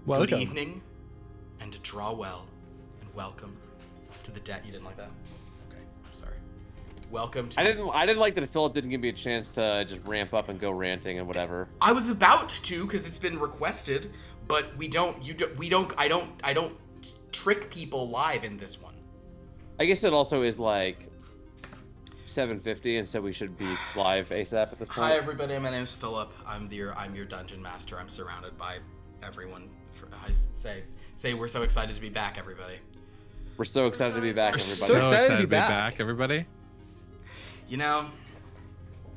Welcome. Good evening, and draw well, and welcome to the debt. You didn't like that? Okay, I'm sorry. Welcome to. I didn't like that Philip didn't give me a chance to just ramp up and go ranting and whatever. I was about to, because it's been requested, but I don't trick people live in this one. I guess it also is like 7:50, and so we should be live ASAP at this point. Hi everybody, my name's Philip. I'm your dungeon master. I'm surrounded by everyone. I say we're so excited to be back, everybody. We're so excited to be back, everybody. So excited to be back, everybody. You know,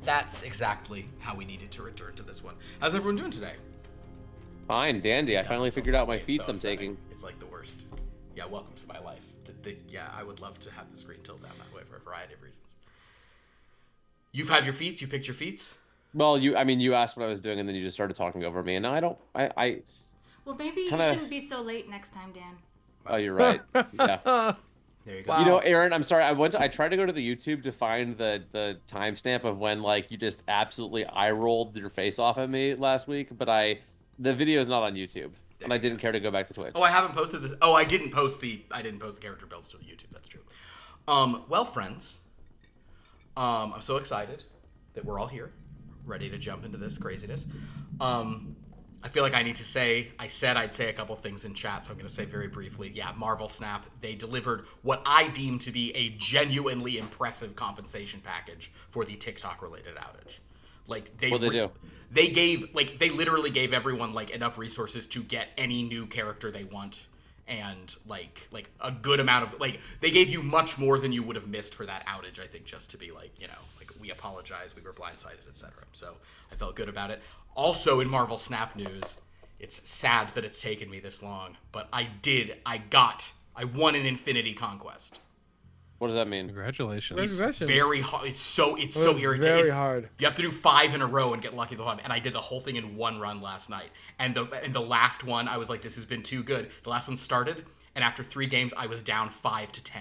that's exactly how we needed to return to this one. How's everyone doing today? Fine, dandy. I finally figured out my feats so I'm taking. It's like the worst. Yeah, welcome to my life. Yeah, I would love to have the screen tilt down that way for a variety of reasons. You've had your feats? You picked your feats? Well, you asked what I was doing, and then you just started talking over me, and now I don't. Well, maybe kinda... you shouldn't be so late next time, Dan. Oh, you're right. Yeah. There you go. Wow. You know, Aaron, I'm sorry. I tried to go to the YouTube to find the timestamp of when you just absolutely eye rolled your face off at me last week, but the video is not on YouTube, and I didn't care to go back to Twitch. Oh, I haven't posted this. Oh, I didn't post the character builds to YouTube. That's true. Well, friends, I'm so excited that we're all here, ready to jump into this craziness. I feel like I need to say, I said I'd say a couple things in chat, so I'm going to say very briefly. Yeah, Marvel Snap, they delivered what I deem to be a genuinely impressive compensation package for the TikTok-related outage. Like, they literally gave everyone, enough resources to get any new character they want, and, a good amount of, they gave you much more than you would have missed for that outage, I think, just to be we apologize, we were blindsided, etc. So, I felt good about it. Also in Marvel Snap news, it's sad that it's taken me this long, but I won an Infinity Conquest. What does that mean? Congratulations. It's very hard. It's so irritating. Very hard. You have to do 5 in a row and get lucky the whole time. And I did the whole thing in one run last night. And the last one, I was like, this has been too good. The last one started, and after 3 games, I was down 5-10.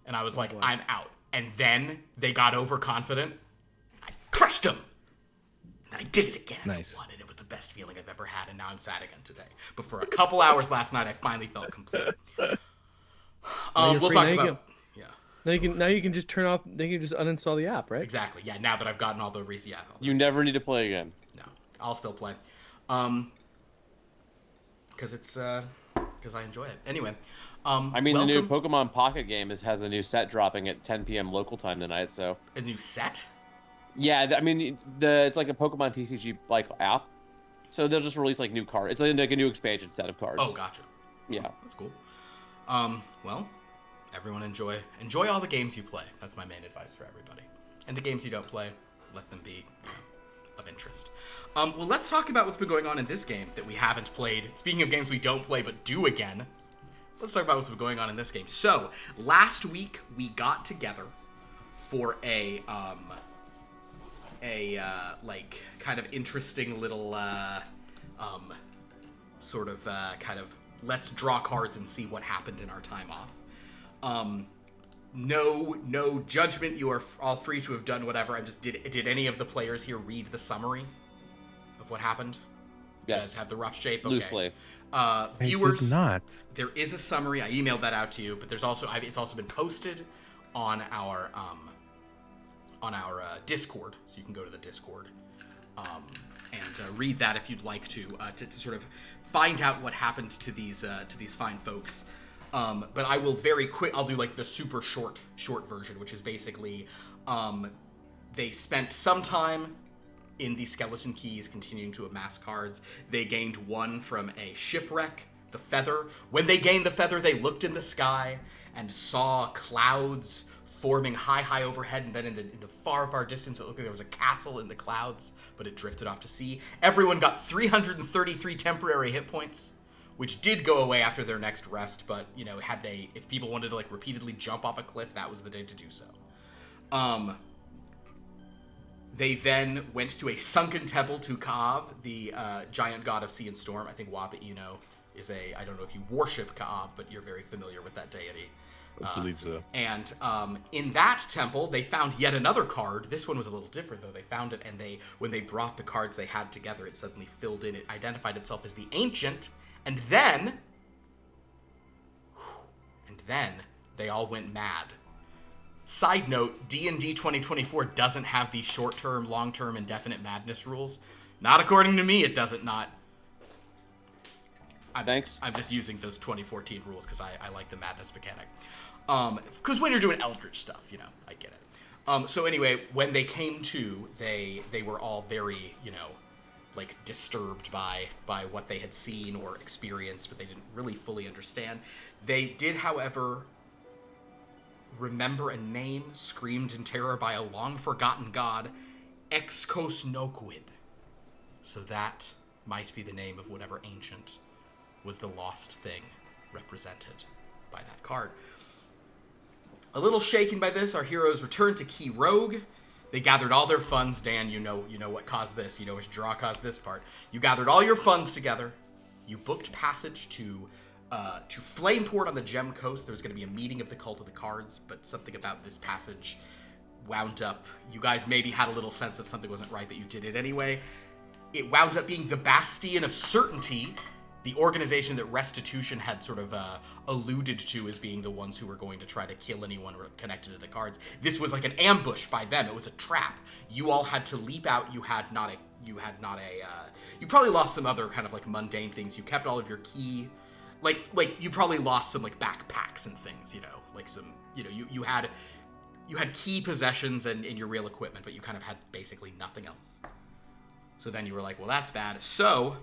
And I was like, I'm out. And then they got overconfident. I crushed them. And I did it again. Nice. I won, and it was the best feeling I've ever had, and now I'm sad again today. But for a couple hours last night, I finally felt complete. We'll talk about... Now you can just turn off. Then you can just uninstall the app, right? Exactly. Yeah. Now that I've gotten all the reasons. Yeah. You never need to play again. No, I'll still play. Because I enjoy it. Anyway. The new Pokemon Pocket game has a new set dropping at 10 p.m. local time tonight. So a new set. Yeah, it's like a Pokemon TCG app. So they'll just release new cards. It's like a new expansion set of cards. Oh, gotcha. Yeah, that's cool. Well. Everyone enjoy all the games you play. That's my main advice for everybody. And the games you don't play, let them be of interest. Well, let's talk about what's been going on in this game that we haven't played. Speaking of games we don't play but do again, let's talk about what's been going on in this game. So, last week we got together for a kind of interesting little let's draw cards and see what happened in our time off. No judgment. You are all free to have done whatever. Did any of the players here read the summary of what happened? Yes. You guys have the rough shape? Okay. Loosely. Viewers, I did not. There is a summary. I emailed that out to you, but it's also been posted on our Discord, so you can go to the Discord and read that if you'd like to sort of find out what happened to these fine folks. But I will I'll do the super short version, which is basically, they spent some time in the Skeleton Keys continuing to amass cards. They gained 1 from a shipwreck, the Feather. When they gained the Feather, they looked in the sky and saw clouds forming high overhead, and then in the far distance, it looked like there was a castle in the clouds, but it drifted off to sea. Everyone got 333 temporary hit points, which did go away after their next rest, but, if people wanted to, repeatedly jump off a cliff, that was the day to do so. They then went to a sunken temple to Ka'av, the giant god of sea and storm. I think Wapa is I don't know if you worship Ka'av, but you're very familiar with that deity. I believe so. And in that temple, they found yet another card. This one was a little different, though. They found it, and when they brought the cards they had together, it suddenly filled in. It identified itself as the Ancient, And then they all went mad. Side note, D&D 2024 doesn't have these short-term, long-term, indefinite madness rules. Not according to me, it doesn't not. Thanks. I'm just using those 2014 rules because I like the madness mechanic. Because when you're doing eldritch stuff, you know, I get it. So anyway, when they came to, they were all very, you know, like disturbed by what they had seen or experienced, but they didn't really fully understand. They did, however, remember a name screamed in terror by a long-forgotten god, Excosnoquid. So that might be the name of whatever ancient was the lost thing represented by that card. A little shaken by this, our heroes returned to Key Rogue. They gathered all their funds. Dan, you know what caused this. You know which draw caused this part. You gathered all your funds together. You booked passage to Flameport on the Gem Coast. There was going to be a meeting of the Cult of the Cards, but something about this passage wound up. You guys maybe had a little sense of something wasn't right, but you did it anyway. It wound up being the Bastion of Certainty, the organization that Restitution had sort of alluded to as being the ones who were going to try to kill anyone connected to the cards. This was like an ambush by them. It was a trap. You all had to leap out. You probably lost some other kind of like mundane things. You kept all of your key, like you probably lost some like backpacks and things, you know, like some, you know, you had key possessions and your real equipment, but you kind of had basically nothing else. So then you were like, well, that's bad. So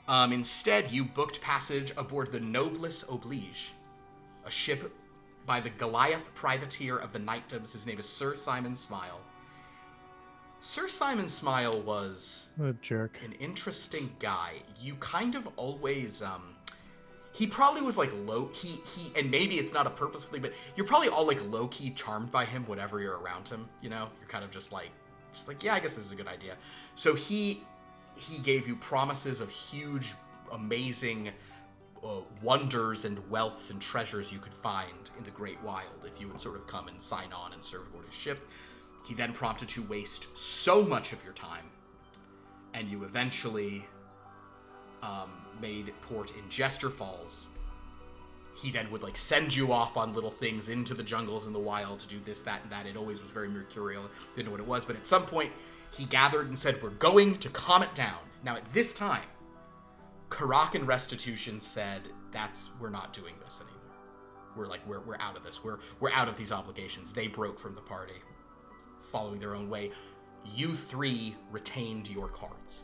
instead, you booked passage aboard the Noblesse Oblige, a ship by the Goliath privateer of the Knightdoms. His name is Sir Simon Smile. Sir Simon Smile was What a jerk. an interesting guy. You kind of always, he probably was like he, and maybe it's not a purposefully, but you're probably all like low-key charmed by him whenever you're around him, you know? You're kind of just like, yeah, I guess this is a good idea. So he gave you promises of huge, amazing wonders and wealths and treasures you could find in the Great Wild if you would sort of come and sign on and serve aboard his ship. He then prompted to waste so much of your time, and you eventually made port in Jester Falls. He then would like send you off on little things into the jungles and the wild to do this, that, and that. It always was very mercurial. Didn't know what it was, but at some point he gathered and said, "We're going to calm it down." Now at this time, Kha'rack and Restitution said, we're not doing this anymore. We're out of this. We're out of these obligations. They broke from the party, following their own way. You three retained your cards.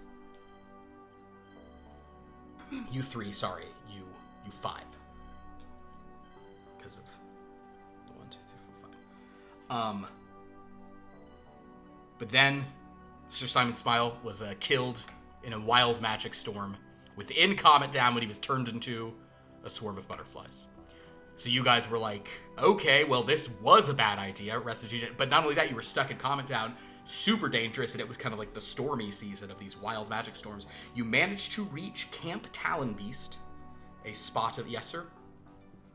You five. Because of 1, 2, 3, 4, 5. But then Sir Simon Smile was killed in a wild magic storm within Comet Down when he was turned into a swarm of butterflies. So you guys were like, okay, well, this was a bad idea, Restitution. But not only that, you were stuck in Comet Down, super dangerous, and it was kind of like the stormy season of these wild magic storms. You managed to reach Camp Talonbeast, a spot of... Yes, sir?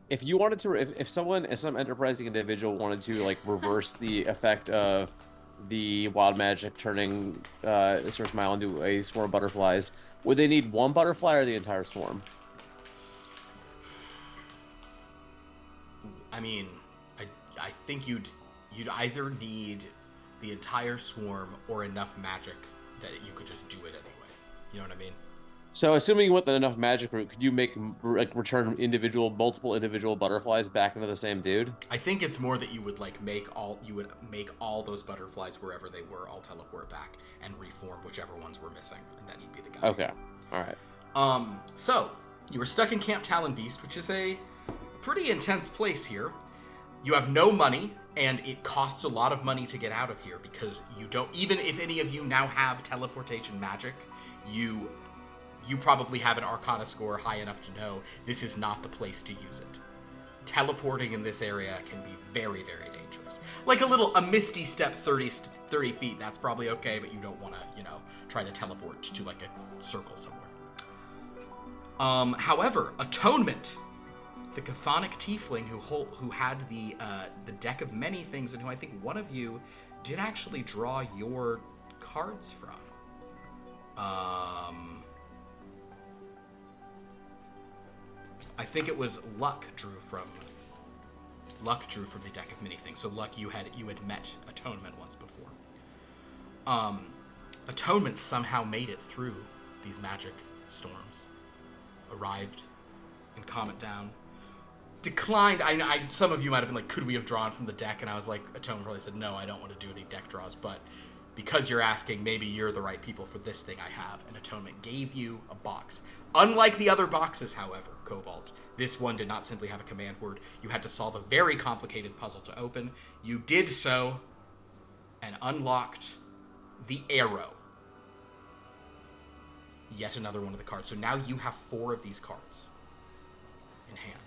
If you wanted to, if some enterprising individual wanted to like reverse the effect of the wild magic turning Sir Smile into a swarm of butterflies, would they need one butterfly or the entire swarm? I mean, I think you'd either need the entire swarm or enough magic that you could just do it anyway. You know what I mean? So, assuming you went the enough magic route, could you return multiple individual butterflies back into the same dude? I think it's more that you would make all those butterflies wherever they were all teleport back and reform whichever ones were missing, and then he'd be the guy. Okay, all right. So you were stuck in Camp Talonbeast, which is a pretty intense place here. You have no money, and it costs a lot of money to get out of here because you don't. Even if any of you now have teleportation magic, you probably have an Arcana score high enough to know this is not the place to use it. Teleporting in this area can be very, very dangerous. Like a misty step 30 feet, that's probably okay, but you don't want to, try to teleport to like a circle somewhere. However, Atonement, the chthonic tiefling who had the deck of many things and who I think one of you did actually draw your cards from. I think it was Luck drew from the deck of many things. So Luck, you had met Atonement once before. Atonement somehow made it through these magic storms, arrived in Comet Down, declined. Some of you might have been like, could we have drawn from the deck? And I was like, Atonement probably said, no, I don't want to do any deck draws, but because you're asking, maybe you're the right people for this thing I have. And Atonement gave you a box. Unlike the other boxes, however, Cobalt, this one did not simply have a command word. You had to solve a very complicated puzzle to open. You did so and unlocked the Arrow. Yet another one of the cards. So now you have 4 of these cards in hand.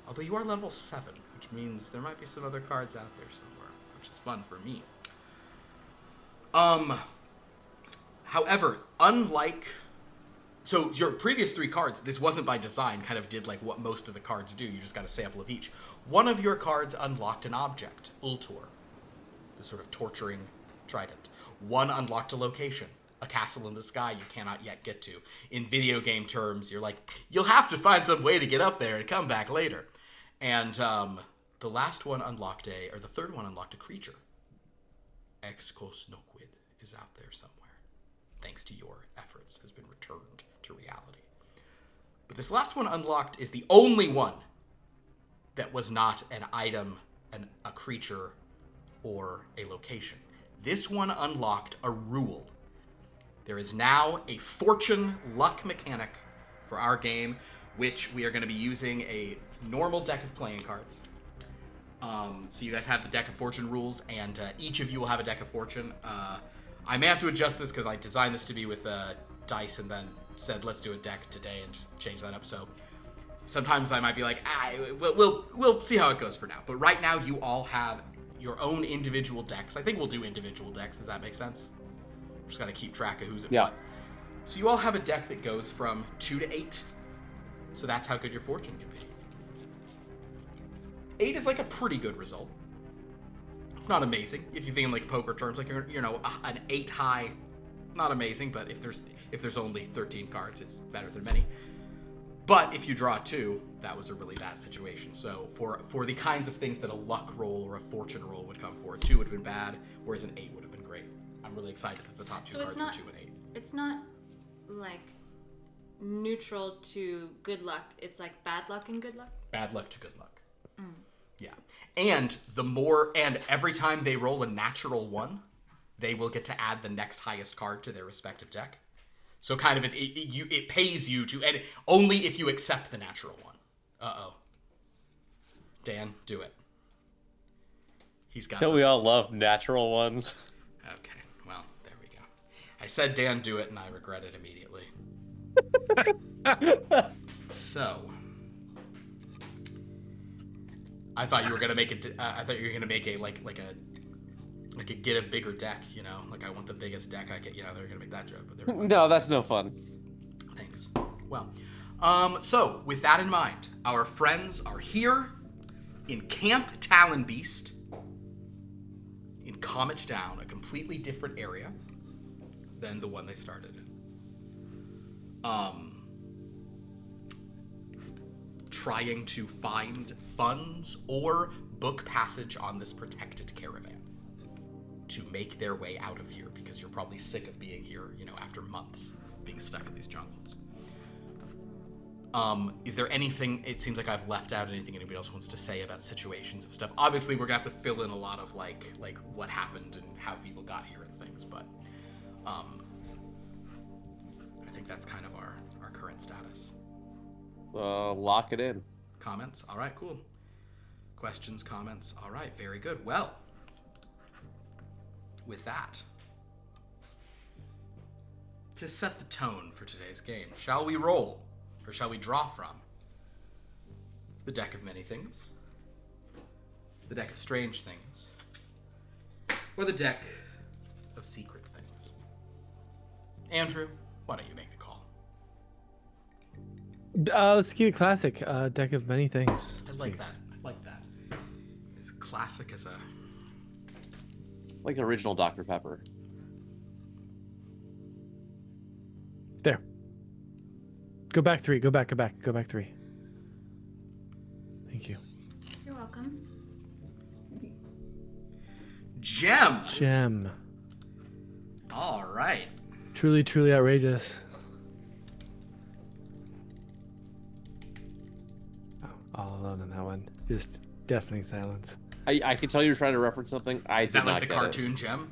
Although you are level 7, which means there might be some other cards out there somewhere, which is fun for me. However, unlike... So your previous 3 cards, this wasn't by design, kind of did like what most of the cards do. You just got a sample of each. One of your cards unlocked an object, Ultor, the sort of torturing trident. One unlocked a location, a castle in the sky you cannot yet get to. In video game terms, you're like, you'll have to find some way to get up there and come back later. And the last one unlocked the third one unlocked a creature. Exkosnoquid is out there somewhere. Thanks to your efforts, has been returned to reality. But this last one unlocked is the only one that was not an item, a creature, or a location. This one unlocked a rule. There is now a fortune luck mechanic for our game, which we are going to be using a normal deck of playing cards. So you guys have the deck of fortune rules, and each of you will have a deck of fortune. I may have to adjust this because I designed this to be with dice and then said let's do a deck today and just change that up. So sometimes I might be like, we'll see how it goes for now. But right now you all have your own individual decks. I think we'll do individual decks. Does that make sense? Just got to keep track of who's at what. So you all have a deck that goes from 2 to 8. So that's how good your fortune can be. 8 is like a pretty good result. It's not amazing if you think in like poker terms, like an 8 high, not amazing. But if there's only 13 cards, it's better than many. But if you draw 2, that was a really bad situation. So for the kinds of things that a luck roll or a fortune roll would come for, a 2 would have been bad, whereas an 8 would have been great. I'm really excited that the top 2 cards are 2 and 8. It's not like neutral to good luck. It's like bad luck and good luck. Bad luck to good luck. Mm. Yeah. And every time they roll a natural 1, they will get to add the next highest card to their respective deck. So kind of it pays you to, and only if you accept the natural 1. Uh-oh. Dan, do it. He's got Don't we all love natural ones? Okay, well, there we go. I said Dan, do it, and I regret it immediately. So, I thought you were gonna make it. I thought you were gonna make a like a get a bigger deck. You know, like I want the biggest deck I get. You know, they're gonna make that joke, but they're no, that's no fun. Thanks. Well, so with that in mind, our friends are here in Camp Talonbeast in Comet Down, a completely different area than the one they started in. Trying to find funds or book passage on this protected caravan to make their way out of here, because you're probably sick of being here, after months being stuck in these jungles. Is there anything, it seems like I've left out anything anybody else wants to say about situations and stuff? Obviously, we're gonna have to fill in a lot of like what happened and how people got here and things, but I think that's kind of our current status. Lock it in. Comments? All right, cool. Questions, comments? All right, very good. Well, with that, to set the tone for today's game, shall we roll, or shall we draw from the deck of many things, the deck of strange things, or the deck of secret things? Andrew, why don't you make the call? Let's keep it classic. Deck of many things. I like that. I like that. As classic as a... Like an original Dr. Pepper. There. Go back 3. Go back 3. Thank you. You're welcome. Gem. Gem. All right. Truly, truly outrageous. Oh, all alone on that one. Just deafening silence. I can tell you're trying to reference something. I Is did that not like the get cartoon Gem?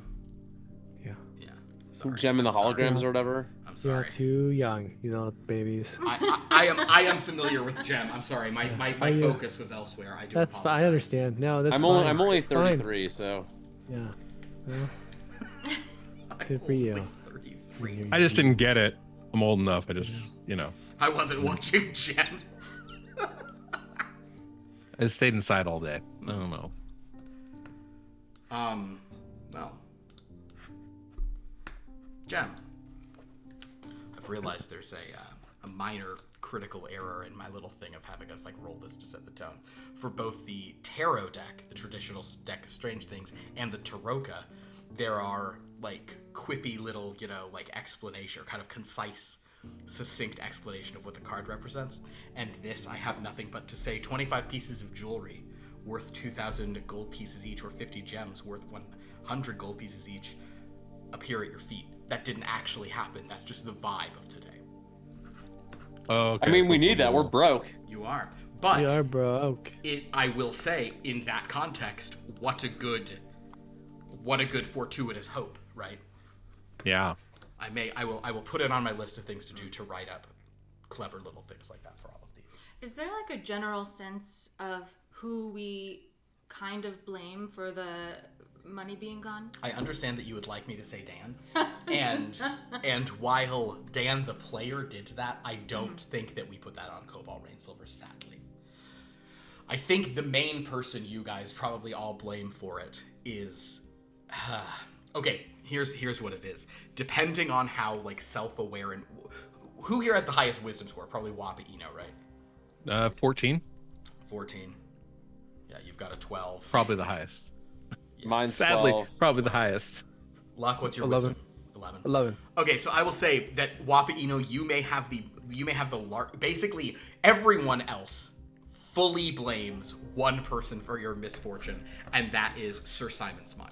Yeah. Yeah. Sorry. Gem and the I'm sorry. holograms or whatever. I'm You're sorry. too young, you little babies. I am familiar with Gem. I'm sorry. My focus was elsewhere. I do That's fine. apologize. I understand. No, that's I'm fine. only It's fine. 33, so Yeah. Well, good for I'm you. only 33. I just didn't get it. I'm old enough. I just, I wasn't watching Gem. I just stayed inside all day. I don't know. Well. Gem. I've realized there's a minor critical error in my little thing of having us like roll this to set the tone. For both the tarot deck, the traditional deck of strange things, and the Taroka, there are like quippy little, like explanation, or kind of concise, succinct explanation of what the card represents. And this, I have nothing but to say 25 pieces of jewelry worth 2,000 gold pieces each, or 50 gems worth 100 gold pieces each appear at your feet. That didn't actually happen. That's just the vibe of today. Oh, okay. I mean, we need that. We're broke. You are. But We are broke. I will say, in that context, what a good fortuitous hope, right? Yeah. I will put it on my list of things to do to write up clever little things like that for all of these. Is there like a general sense of who we kind of blame for the money being gone? I understand that you would like me to say Dan, and while Dan the player did that, I don't think that we put that on Cobalt Rain Silver, sadly. I think the main person you guys probably all blame for it is okay, here's what it is. Depending on how like self-aware and who here has the highest wisdom score? Probably Wapa Eno, right? 14. 14. Yeah, you've got a 12. Probably the highest. Mine's Sadly, 12. probably the highest. Luck, what's your 11. wisdom? 11. 11. Okay, so I will say that Wapa Eno, you may have the basically everyone else fully blames one person for your misfortune, and that is Sir Simon Smile.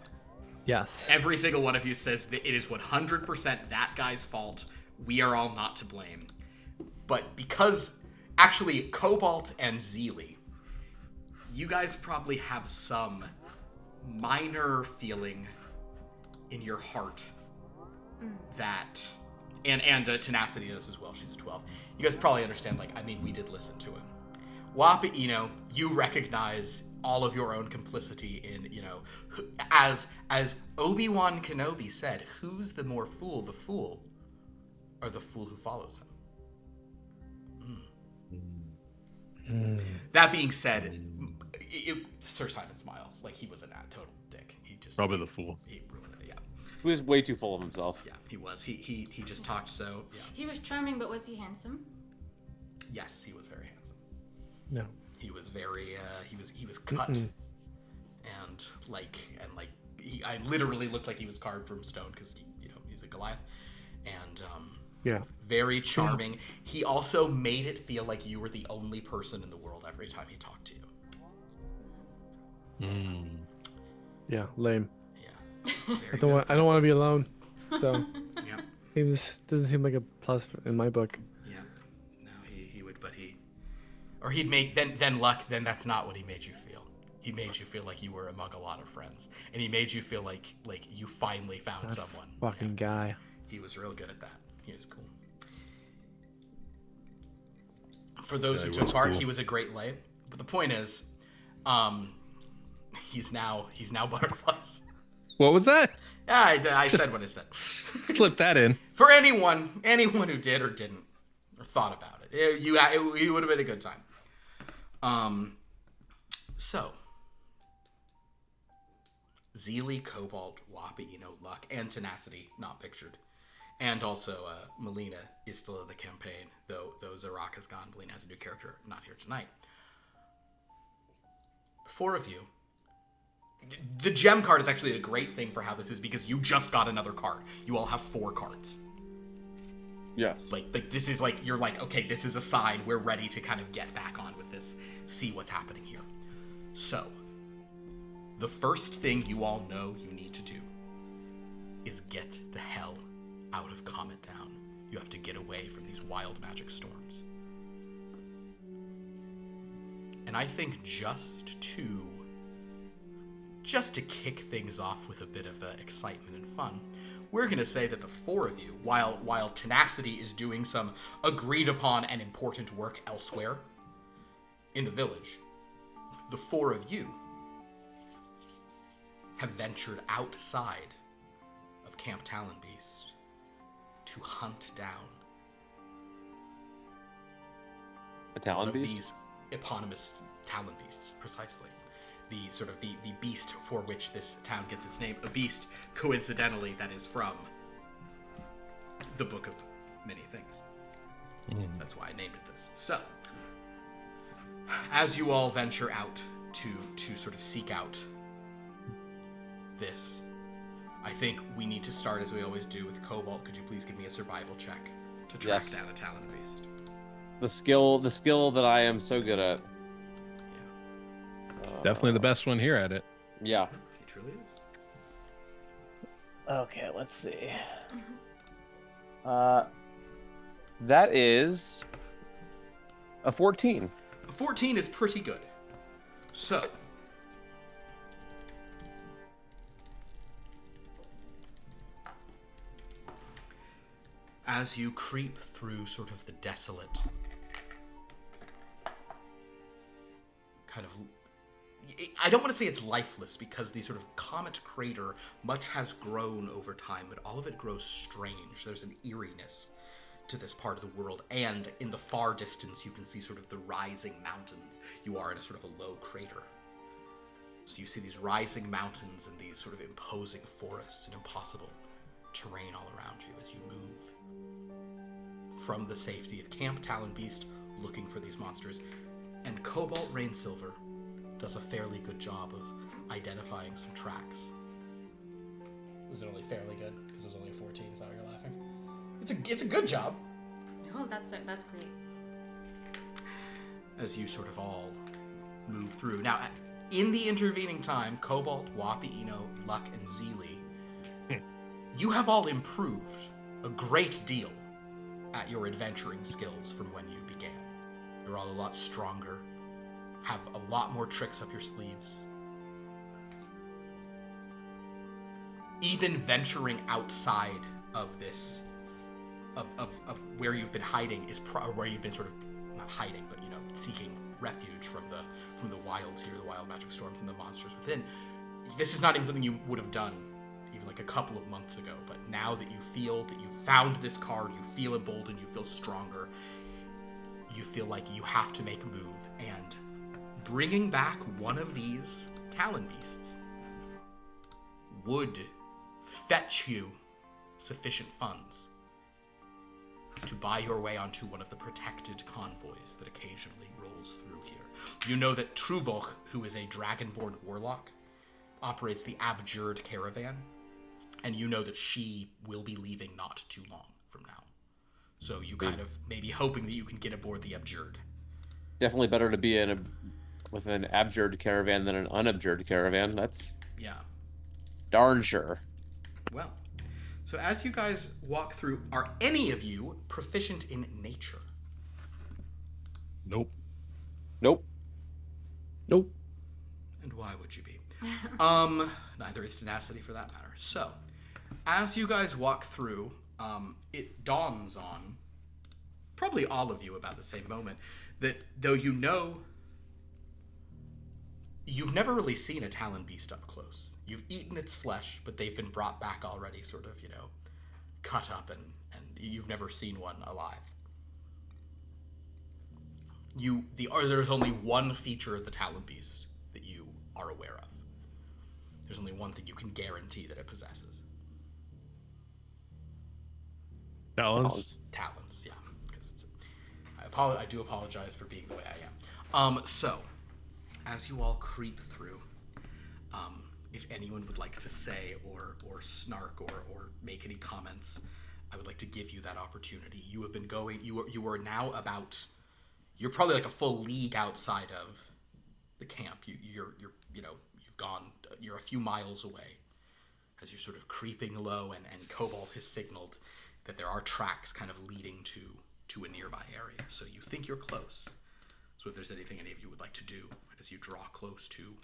Yes. Every single one of you says that it is 100% that guy's fault. We are all not to blame. But because actually Cobalt and Zeely, you guys probably have some minor feeling in your heart that and Tenacity does as well. She's a 12. You guys probably understand, like, I mean, we did listen to him. Wapa Eno, you recognize all of your own complicity in, as Obi-Wan Kenobi said, who's the more fool, the fool or the fool who follows him? That being said, Sir Simon Smile, like, he was a total dick. He just Probably the fool. He ruined it. Yeah, He was way too full of himself. yeah, he was. He just talked so. Yeah. He was charming, but was he handsome? Yes, he was very handsome. No. He was very. He was cut, and I literally looked like he was carved from stone because he's a Goliath, and Yeah. very charming. He also made it feel like you were the only person in the world every time he talked to you. Yeah. Lame. Yeah. I don't want to be alone. So Yeah. he doesn't seem like a plus in my book. Yeah. No, he would, but he'd make then luck. Then that's not what he made you feel. He made you feel like you were among a lot of friends, and he made you feel like you finally found someone. Fucking guy. He was real good at that. He was cool. For those who he took was part, cool. he was a great lay. But the point is, he's now butterflies. What was that? Yeah, I said what I said. Slip that in. For anyone who did or didn't or thought about it, it would have been a good time. So Zeely, Cobalt, Wapa Eno, Luck, and Tenacity not pictured, and also Melina is still in the campaign, though Kha'rack is gone. Melina has a new character, not here tonight. The four of you. The gem card is actually a great thing for how this is because you just got another card. You all have 4 cards. Yes. Like this is like, you're like, okay, this is a sign. We're ready to kind of get back on with this, see what's happening here. So, the first thing you all know you need to do is get the hell out of Comet Town. You have to get away from these wild magic storms. And I think just to kick things off with a bit of excitement and fun, we're going to say that the four of you, while Tenacity is doing some agreed upon and important work elsewhere in the village, the four of you have ventured outside of Camp Talon Beast to hunt down A Talon one of Beast? these eponymous Talon Beasts, precisely. The sort of the beast for which this town gets its name, a beast, coincidentally, that is from the Book of Many Things. That's why I named it this. So, as you all venture out to sort of seek out this, I think we need to start, as we always do, with Cobalt. Could you please give me a survival check to track Yes. down a Talon Beast? The skill that I am so good at. Definitely the best one here at it. Yeah. He truly is. Okay, let's see. That is a 14. A 14 is pretty good. So, as you creep through sort of the desolate kind of, I don't want to say it's lifeless, because the sort of comet crater, much has grown over time, but all of it grows strange. There's an eeriness to this part of the world, and in the far distance you can see sort of the rising mountains. You are in a sort of a low crater. So you see these rising mountains and these sort of imposing forests and impossible terrain all around you as you move from the safety of Camp Talon Beast, looking for these monsters. And Cobalt Rainsilver does a fairly good job of identifying some tracks. Was it only fairly good? Because it was only a 14. Is that why you're laughing? It's a good job. No, that's great. As you sort of all move through. Now, in the intervening time, Cobalt, Wapi, Eno, Luck, and Zeely, you have all improved a great deal at your adventuring skills from when you began. You're all a lot stronger, have a lot more tricks up your sleeves. Even venturing outside of this, of where you've been hiding or where you've been sort of, not hiding, but, you know, seeking refuge from the wilds here, the wild magic storms and the monsters within. This is not even something you would have done even like a couple of months ago, but now that you feel that you've found this card, you feel emboldened, you feel stronger, you feel like you have to make a move, and bringing back one of these Talon Beasts would fetch you sufficient funds to buy your way onto one of the protected convoys that occasionally rolls through here. You know that Truvok, who is a dragonborn warlock, operates the Abjured Caravan, and you know that she will be leaving not too long from now. So you kind of may be hoping that you can get aboard the Abjured. Definitely better to be with an abjured caravan than an unabjured caravan. That's darn sure. Well, so as you guys walk through, are any of you proficient in nature? Nope. Nope. Nope. And why would you be? Neither is Tenacity for that matter. So, as you guys walk through, it dawns on probably all of you about the same moment that though you know, you've never really seen a Talon Beast up close. You've eaten its flesh, but they've been brought back already, sort of, you know, cut up, and you've never seen one alive. There's only one feature of the Talon Beast that you are aware of. There's only one thing you can guarantee that it possesses. Talons. Talons, yeah. Because I do apologize for being the way I am. So, as you all creep through, if anyone would like to say or snark or make any comments, I would like to give you that opportunity. You have been going. You are now about. You're probably like a full league outside of the camp. You're you've gone. You're a few miles away. As you're sort of creeping low, and Cobalt has signaled that there are tracks kind of leading to a nearby area. So you think you're close. So if there's anything any of you would like to do as you draw close to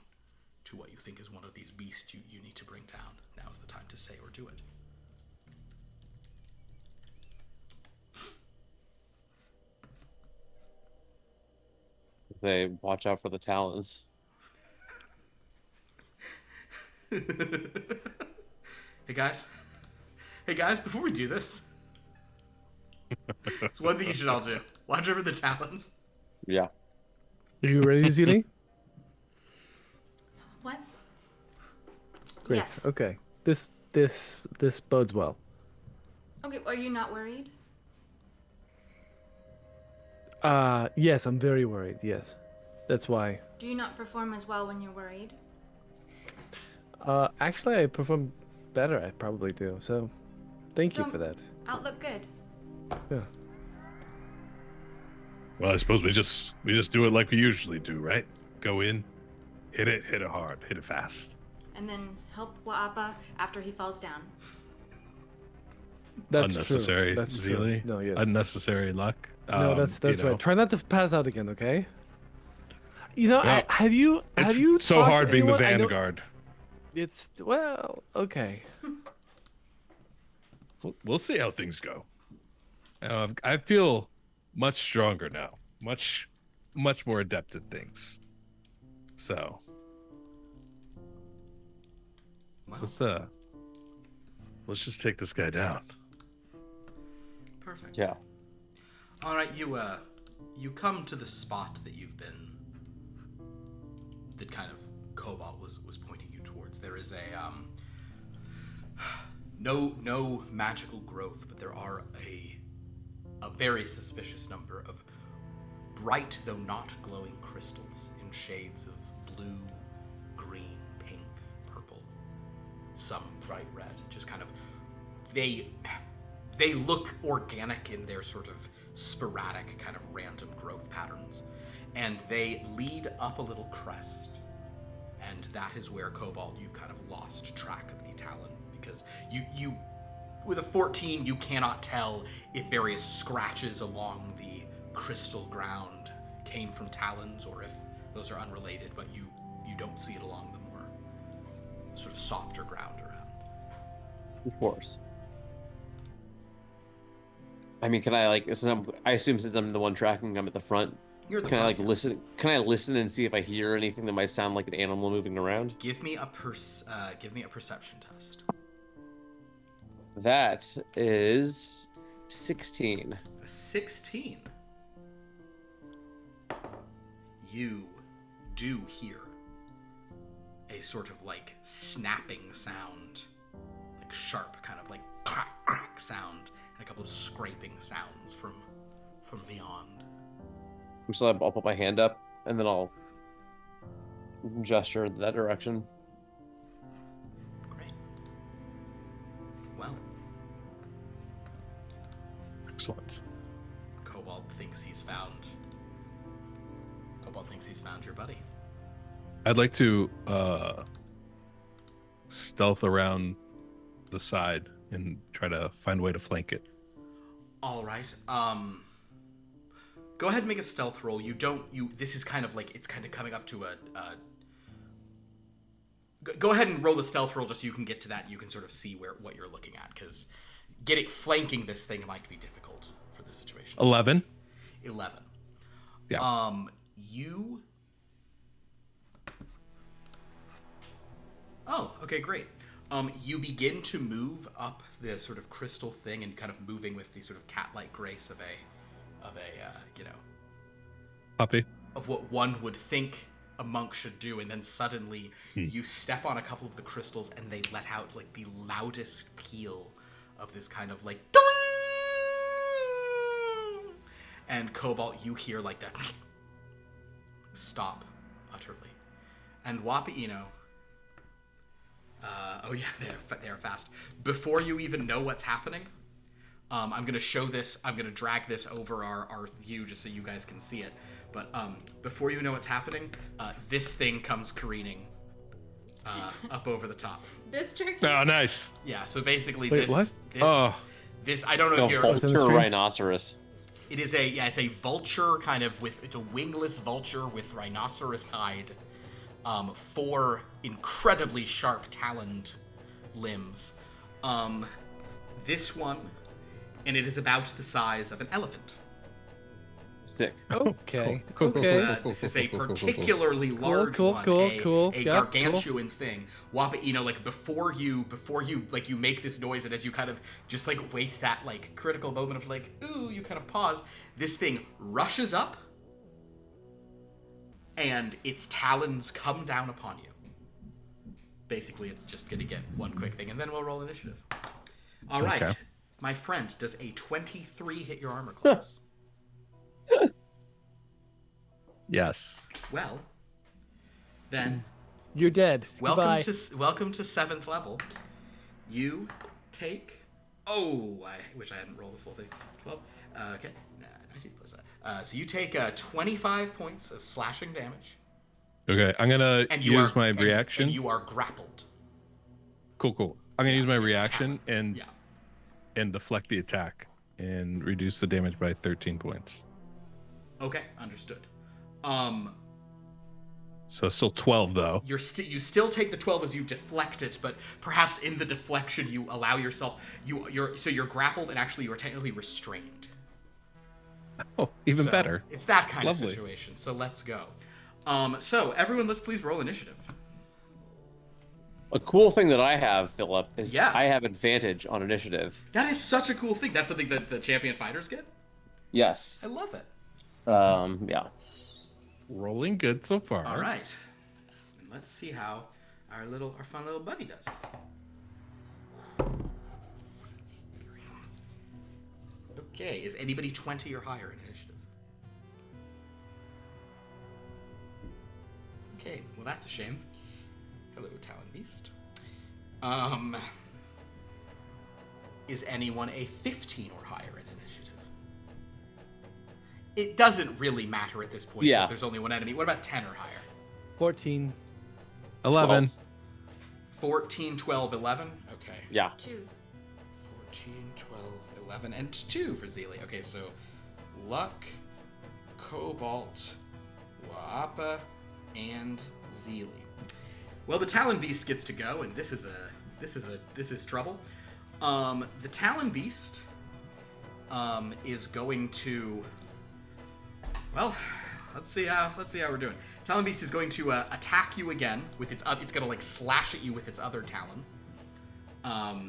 what you think is one of these beasts you need to bring down, now is the time to say or do it. They watch out for the talons. Hey guys, before we do this, it's one thing you should all do. Watch over the talons. Yeah. Are you ready, Zeely? What? Great. Yes. Okay. This bodes well. Okay, are you not worried? Yes, I'm very worried. Yes. That's why. Do you not perform as well when you're worried? Actually, I perform better. I probably do. So, thank you for that. I'll look good. Yeah. Well, I suppose we just do it like we usually do, right? Go in, hit it hard, hit it fast. And then help Wa'apa after he falls down. That's Unnecessary, true. That's Zeely. true. No, yes. Unnecessary luck. No, that's right. Try not to pass out again, okay? You know, Well, have you so talked hard to being the anyone? I know- vanguard. It's okay. We'll see how things go. I feel much stronger now, much more adept at things. So Wow. let's just take this guy down. Perfect. Yeah. All right, you come to the spot that that kind of Cobalt was pointing you towards. There is a no magical growth, but there are a very suspicious number of bright though not glowing crystals in shades of blue, green, pink, purple, some bright red. Just kind of they look organic in their sort of sporadic kind of random growth patterns, and they lead up a little crest, and that is where Cobalt, you've kind of lost track of the Talon, because you with a 14 you cannot tell if various scratches along the crystal ground came from talons or if those are unrelated, but you don't see it along the more sort of softer ground around. Of course. I mean, can I I assume since I'm the one tracking, I'm at the front. You're at the Can I front, yeah. listen? Can I listen and see if I hear anything that might sound like an animal moving around? Give me a perception test. That is 16. A 16. You do hear a sort of like snapping sound, like sharp kind of like crack crack sound, and a couple of scraping sounds from beyond. So I'll put my hand up and then I'll gesture in that direction. Great. Well, Excellent. Cobalt thinks he's found your buddy. I'd like to stealth around the side and try to find a way to flank it. All right. Go ahead and make a stealth roll. This is kind of like, it's kind of coming up to go ahead and roll the stealth roll just so you can get to that. You can sort of see what you're looking at, because flanking this thing might be difficult for this situation. 11. 11. Yeah. Oh, okay, great. You begin to move up the sort of crystal thing and kind of moving with the sort of cat-like grace of a Puppy. of what one would think a monk should do, and then suddenly you step on a couple of the crystals and they let out like the loudest peal of this kind of like ding! And Cobalt, you hear like that stop utterly. And Wapa'ino, oh yeah, they're fast. Before you even know what's happening, I'm gonna show this. I'm gonna drag this over our view just so you guys can see it. But before you know what's happening, this thing comes careening up over the top. This turkey. Oh, nice. Yeah. So basically, Wait, what? this I don't know if you're. in the Vulture stream? rhinoceros. It is it's a vulture kind of it's a wingless vulture with rhinoceros hide, 4 incredibly sharp taloned limbs. This one, and it is about the size of an elephant. Sick. Okay. Cool. Okay. This is a particularly large cool, one, cool. a Yeah, gargantuan thing. Like before you like you make this noise, and as you kind of just like wait that like critical moment of like ooh, you kind of pause. This thing rushes up, and its talons come down upon you. Basically, it's just gonna get one quick thing, and then we'll roll initiative. All right, Okay. my friend, does a 23 hit your armor class? Yes. Well, then You're dead. welcome Goodbye. to 7th level. You take. Oh, I wish I hadn't rolled the full thing. 12. Okay. 19 plus that. So you take 25 points of slashing damage, Okay, I'm gonna and you use are my and- reaction. And you are grappled. Cool. I'm gonna use my it's reaction talent. and and deflect the attack and reduce the damage by 13 points. Okay, understood. So still 12 though. You still take the 12 as you deflect it, but perhaps in the deflection you allow yourself you're grappled and actually you are technically restrained. Oh, even So, better. It's that kind Lovely. of situation. So let's go. So everyone, let's please roll initiative. A cool thing that I have, Philip, is Yeah. I have advantage on initiative. That is such a cool thing. That's something that the champion fighters get. Yes. I love it. Yeah. Rolling good so far. All right, and let's see how our fun little buddy does. That's 3. Okay, is anybody 20 or higher in initiative? Okay, well that's a shame. Hello, Talon Beast. Is anyone a 15 or higher in initiative? It doesn't really matter at this point. Yeah. If there's only one enemy. What about 10 or higher? 14. 11. 12. 14, 12, 11? Okay. Yeah. 2. 14, 12, 11, and 2 for Zeely. Okay, so Luck, Cobalt, Wappa, and Zeely. Well, the Talon Beast gets to go, and this is trouble. The Talon Beast is going to. Well, let's see how we're doing. Talon Beast is going to attack you again with its. It's gonna like slash at you with its other talon.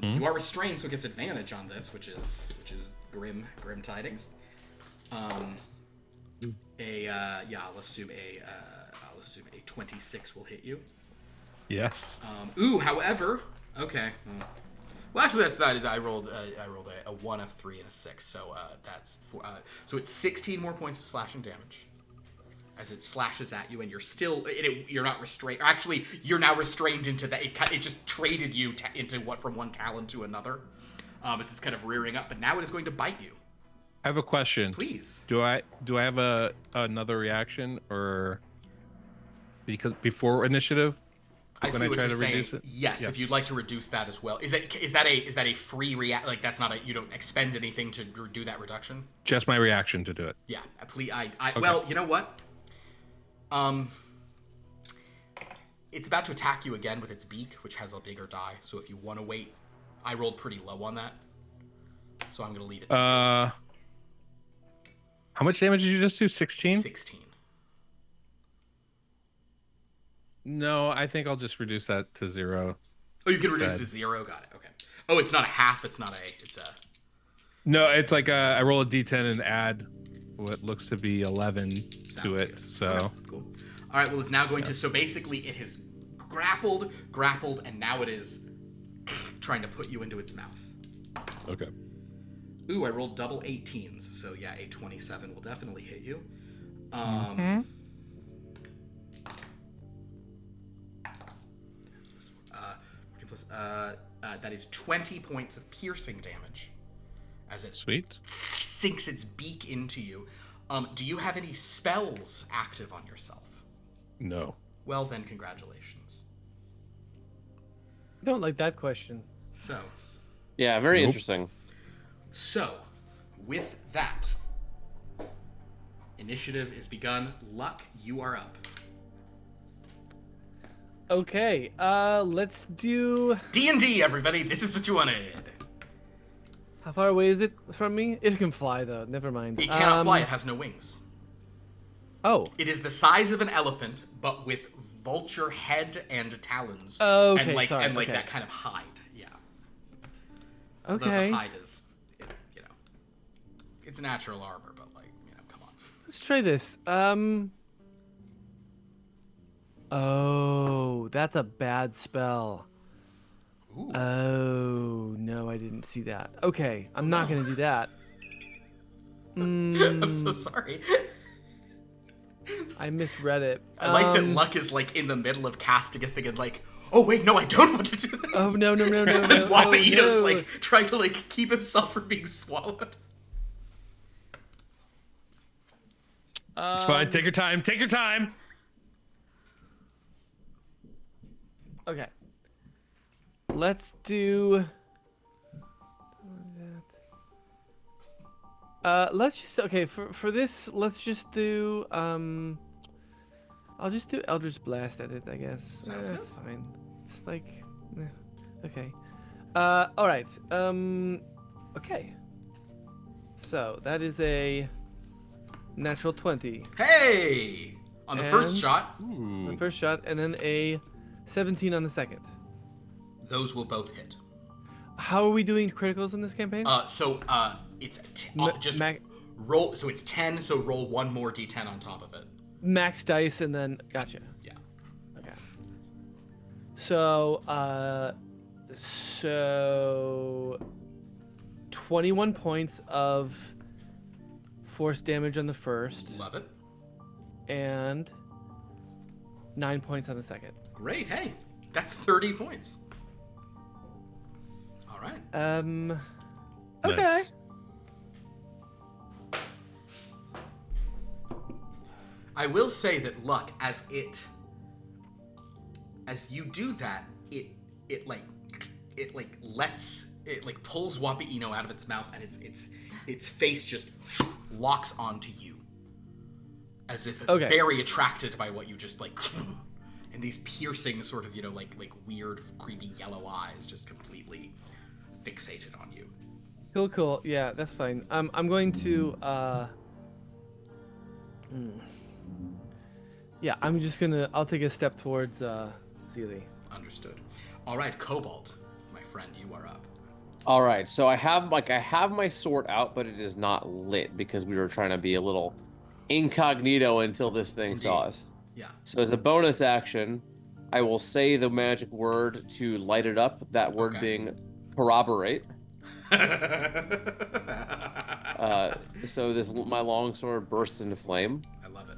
You are restrained, so it gets advantage on this, which is grim tidings. I'll assume a 26 will hit you. Yes. However, okay. Well, actually, that's not. I rolled a 1, a 3, and a 6. So that's so it's 16 more points of slashing damage as it slashes at you, and you're not restrained. Or actually, you're now restrained into that. It just traded you into from one talon to another, as it's kind of rearing up. But now it is going to bite you. I have a question. Please. Do I have another reaction or because before initiative? I see what try you're to saying. reduce it? Yes, if you'd like to reduce that as well. Is that a free react? Like that's not you don't expend anything to do that reduction. Just my reaction to do it. Yeah, please. Well, you know what? It's about to attack you again with its beak, which has a bigger die. So if you want to wait, I rolled pretty low on that, so I'm gonna leave it. To How much damage did you just do? 16? 16. No, I think I'll just reduce that to 0. Oh, you can reduce Instead. to 0. Got it. Okay. Oh, it's not a half. It's not a. It's a. No, it's like I roll a d10 and add what looks to be 11 to Sounds it. good. So Okay, cool. All right. Well, it's now going to. So basically, it has grappled, and now it is trying to put you into its mouth. okay. Ooh, I rolled double 18s. So yeah, a 27 will definitely hit you. Plus, that is 20 points of piercing damage as it Sweet. sinks its beak into you. Do you have any spells active on yourself? No. Well, then, congratulations. I don't like that question. So, Yeah, very Nope. interesting. with that, initiative is begun. Luck, you are up. Okay, let's do... D&D, everybody. This is what you wanted. How far away is it from me? It can fly, though. Never mind. It cannot fly. It has no wings. Oh. It is the size of an elephant, but with vulture head and talons. Oh, okay, and like sorry, and like okay. that kind of hide. Yeah. Although Okay. the hide is, you know, it's natural armor, but like, you know, come on. Let's try this. Oh, that's a bad spell. Ooh. Oh, no, I didn't see that. Okay, I'm not gonna do that. I'm so sorry. I misread it. I like that Luck is like in the middle of casting a thing and like, oh wait, no, I don't want to do this. Oh, no, no, no, no, As no. Wapaito's Oh, no. like trying to like keep himself from being swallowed. It's fine. Take your time. Take your time. Okay. Let's do... let's just... Okay, for this, let's just do... I'll just do Eldritch Blast at it, I guess. Sounds good. That's fine. It's like... okay. Alright. Okay. So, that is a... natural 20. Hey! On the first And- shot, The first shot, and then a 17 on the second. those will both hit. How are we doing criticals in this campaign? It's Ma- just ma- roll. So it's 10. So roll one more d10 on top of it. Max dice, and then... Gotcha. Yeah. Okay. So, 21 points of force damage on the first, Love it. and 9 points on the second. Great. Hey, that's 30 points. All right. Okay. Nice. I will say that Luck, as you do that, it pulls Wapaino out of its mouth, and its face just locks onto you, as if Okay. very attracted by what you just like, and these piercing sort of like weird creepy yellow eyes just completely fixated on you. Cool, cool. Yeah, that's fine. I'm going to, yeah, I'm just gonna, I'll take a step towards, Zeely. Understood. All right, Cobalt, my friend, you are up. All right, so I have my sword out, but it is not lit because we were trying to be a little incognito until this thing Indeed. saw us. Yeah. So as a bonus action, I will say the magic word to light it up. That word Okay. being corroborate. So my longsword bursts into flame. I love it.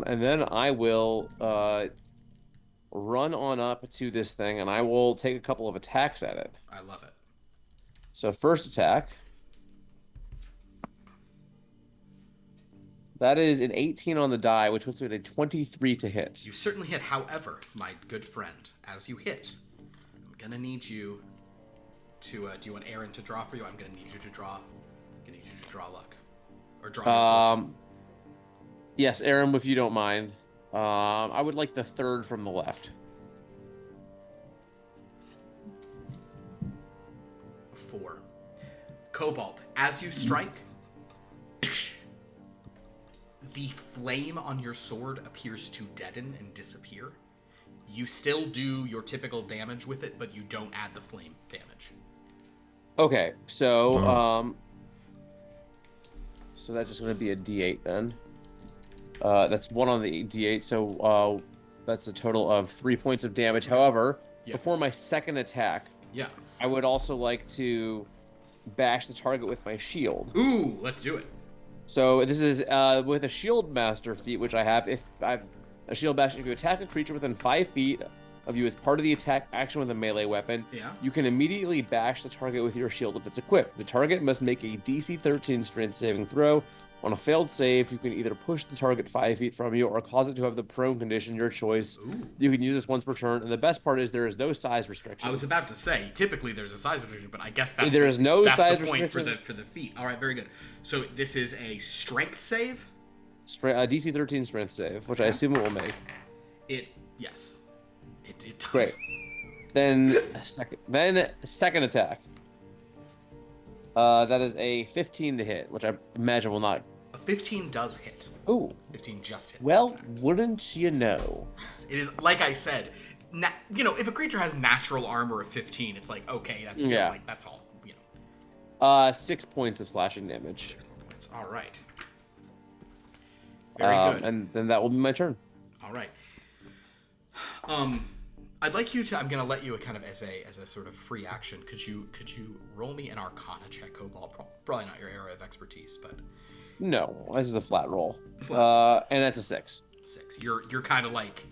And then I will run on up to this thing, and I will take a couple of attacks at it. I love it. So first attack. That is an 18 on the die, which puts it at a 23 to hit. You certainly hit. However, my good friend, as you hit, I'm gonna need you to. Do you want Aaron to draw for you? I'm gonna need you to draw. I'm gonna need you to draw luck, or draw your fortune. Yes, Aaron, if you don't mind. I would like the third from the left. 4. Cobalt, as you strike, the flame on your sword appears to deaden and disappear. You still do your typical damage with it, but you don't add the flame damage. Okay, so so that's just going to be a D8 then. That's 1 on the D8, so that's a total of 3 points of damage. However, Yeah. before my second attack, Yeah. I would also like to bash the target with my shield. Ooh, let's do it. So this is with a shield master feat, which I have. If I've a shield bash, if you attack a creature within 5 feet of you as part of the attack action with a melee weapon. Yeah. You can immediately bash the target with your shield if it's equipped. The target must make a DC 13 strength saving throw. On a failed save, you can either push the target 5 feet from you or cause it to have the prone condition, your choice. Ooh. You can use this once per turn, and the best part is there is no size restriction. I was about to say, typically there's a size restriction, but I guess that's There is no size the point restriction. for the feat. All right, very good. So this is a strength save. DC 13 strength save, which I assume it will make. Yes, it does. Great. Then second attack. That is a 15 to hit, which I imagine will not. A 15 does hit. Ooh. 15 just hits. Well, in fact. wouldn't you know? Yes, it is like I said. If a creature has natural armor of 15, it's like okay, that's Yeah. like that's all. 6 points of slashing damage. 6 more points. All right. Very good. And then that will be my turn. All right. I'd like you to. I'm gonna let you kind of as a sort of free action. Could you roll me an Arcana check, Cobalt? Probably not your area of expertise, but No, this is a flat roll. And that's a 6. 6. You're kind of like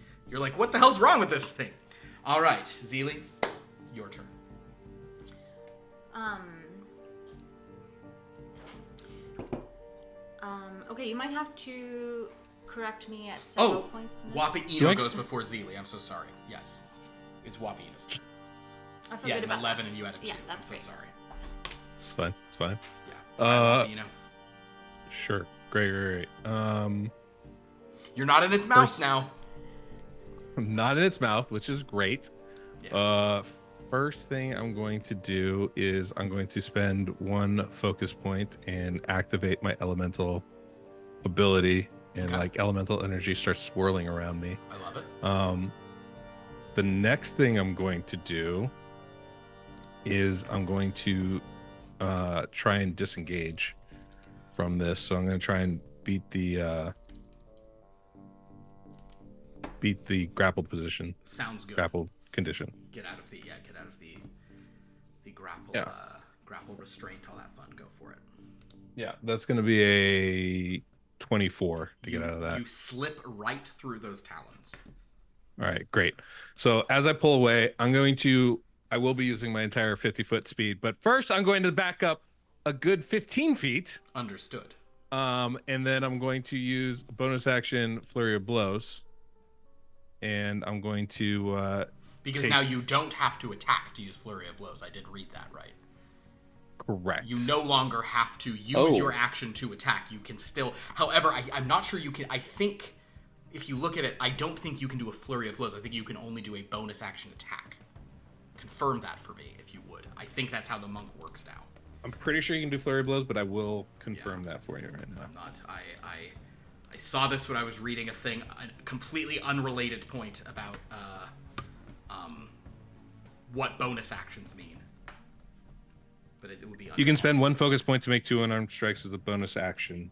what the hell's wrong with this thing? All right, Zeely, your turn. Okay, you might have to correct me at several points. In this. Wapiti goes before Zeely. I'm so sorry. Yes, it's Wapiti's turn. I feel Yeah, good an about 11 and you had a 2. Yeah, that's I'm great. so sorry. It's fine. It's fine. Yeah. Wapiti. Sure. Great. You're not in its mouth First- now. Not in its mouth, which is great. Yeah. First thing I'm going to do is I'm going to spend 1 focus point and activate my elemental ability, and Okay. like elemental energy starts swirling around me. I love it. The next thing I'm going to do is I'm going to try and disengage from this. So I'm going to try and beat the grappled position, Sounds good. grappled condition. Get out of the grapple grapple restraint, all that fun. Go for it. Yeah, that's going to be a 24 to get out of that. You slip right through those talons. All right, great. So as I pull away, I will be using my entire 50-foot speed, but first I'm going to back up a good 15 feet. Understood. And then I'm going to use bonus action Flurry of Blows. And I'm going to Because now you don't have to attack to use Flurry of Blows. I did read that right. correct. You no longer have to use your action to attack. You can still. However, I'm not sure you can. I think if you look at it, I don't think you can do a Flurry of Blows. I think you can only do a bonus action attack. Confirm that for me, if you would. I think that's how the monk works now. I'm pretty sure you can do Flurry of Blows, but I will confirm that for you right now. I'm not. I saw this when I was reading a completely unrelated point about what bonus actions mean. But it would be. You can spend 1 focus point to make 2 unarmed strikes as a bonus action.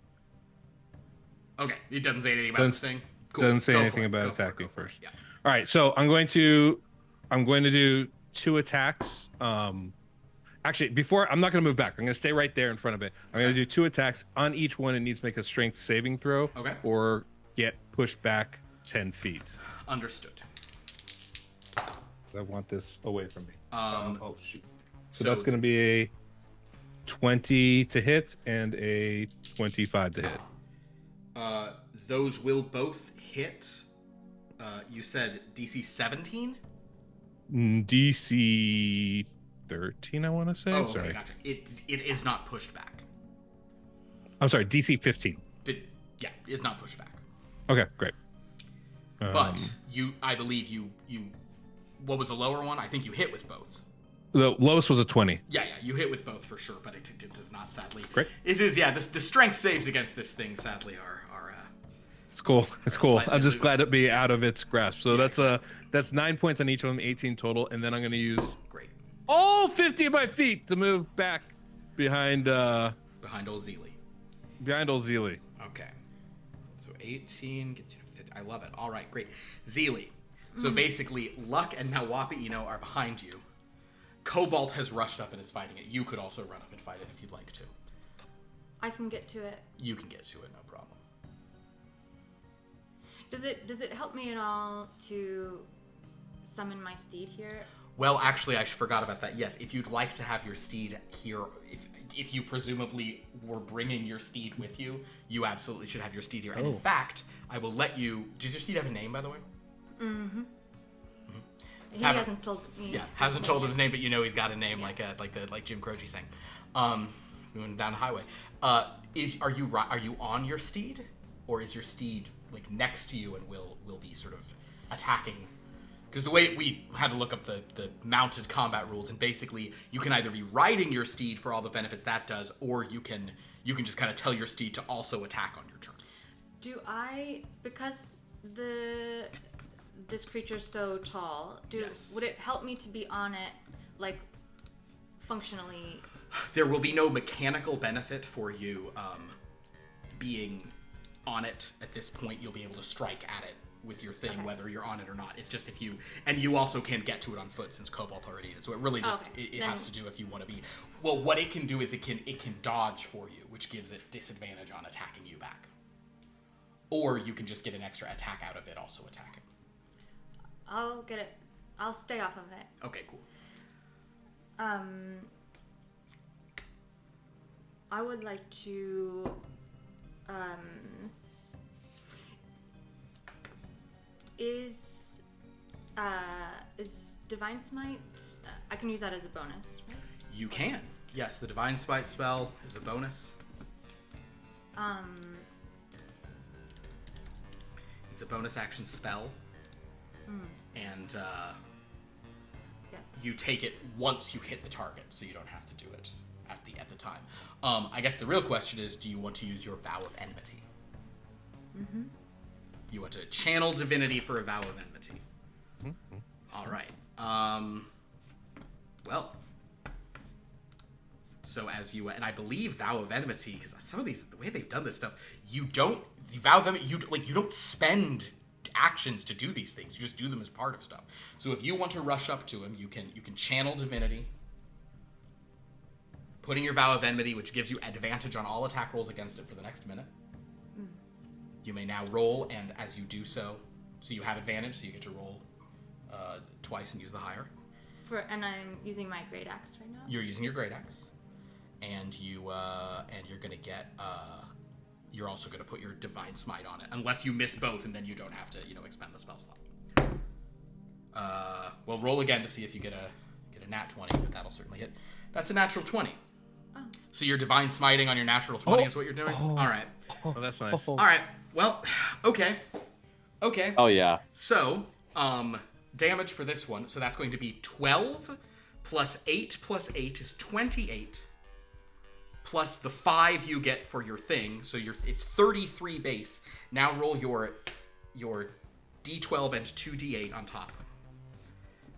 Okay, it doesn't say anything about this thing. Cool. Doesn't say Go anything for it. about Go for it. attacking Go for it. first. Yeah. All right, so I'm going to do 2 attacks. Actually, I'm not going to move back. I'm going to stay right there in front of it. I'm going to do 2 attacks. On each one, it needs to make a strength saving throw. Okay. Or get pushed back 10 feet. Understood. I want this away from me. Oh shoot. So so- that's going to be a 20 to hit and a 25 to hit. Those will both hit. You said DC 17? DC 13, I want to say. Oh, okay, Sorry. gotcha. It is not pushed back. I'm sorry, DC 15. Yeah, is not pushed back. Okay, great. But I believe you. What was the lower one? I think you hit with both. The lowest was a 20. Yeah, you hit with both for sure, but it does not sadly. Great. The strength saves against this thing sadly are It's cool. It's cool. slightly I'm just loose. glad to be out of its grasp. So that's 9 points on each of them, 18 total, and then I'm going to use great. all 50 of my feet to move back behind Behind old Zeely. old Zeely. Okay. So 18 gets you to 50. I love it. All right, great. Zeely. So basically, Luck and now Wapiti are behind you. Cobalt has rushed up and is fighting it. You could also run up and fight it if you'd like to. I can get to it. You can get to it, no problem. Does it help me at all to summon my steed here? Well, actually, I forgot about that. Yes, if you'd like to have your steed here, if you presumably were bringing your steed with you, you absolutely should have your steed here. And in fact, I will let you... Does your steed have a name, by the way? He hasn't told me. Yeah, hasn't told him his name, but you know he's got a name, like Jim Croce sang. He's moving down the highway. Are you on your steed, or is your steed like next to you and will be sort of attacking? Because the way we had to look up the mounted combat rules, and basically you can either be riding your steed for all the benefits that does, or you can just kind of tell your steed to also attack on your turn. Do I, because this creature's so tall, would it help me to be on it, like, functionally? There will be no mechanical benefit for you being on it at this point. You'll be able to strike at it with your thing, whether you're on it or not. It's just if you, and you also can get to it on foot since Cobalt already did. So it really just, it has to do if you want to be, well, what it can do is it can dodge for you, which gives it disadvantage on attacking you back. Or you can just get an extra attack out of it also attacking. I'll get it. I'll stay off of it. Okay, cool. I would like to, is Divine Smite, I can use that as a bonus, right? You can. Yes, the Divine Smite spell is a bonus. It's a bonus action spell. And Yes. you take it once you hit the target, so you don't have to do it at the time. I guess the real question is, do you want to use your Vow of Enmity? Mm-hmm. You want to channel divinity for a Vow of Enmity. Mm-hmm. All right. Well. So as you, and I believe Vow of Enmity, because some of these, the way they've done this stuff, the Vow of Enmity, you don't spend actions to do these things. You just do them as part of stuff. So if you want to rush up to him, you can channel divinity, putting your Vow of Enmity, which gives you advantage on all attack rolls against it for the next minute. You may now roll, and as you do so you have advantage, so you get to roll twice and use the higher. And I'm using my great axe right now. You're using your great axe, and you're gonna get. You're also gonna put your Divine Smite on it, unless you miss both, and then you don't have to, expend the spell slot. Well, roll again to see if you get a nat 20, but that'll certainly hit. That's a natural 20. Oh. So you're Divine Smiting on your natural 20 is what you're doing? All right. Oh, that's nice. All right. Well, okay. Oh yeah. So, damage for this one. So that's going to be 12 plus 8 is 28. Plus the 5 you get for your thing. So it's 33 base. Now roll your D12 and 2D8 on top.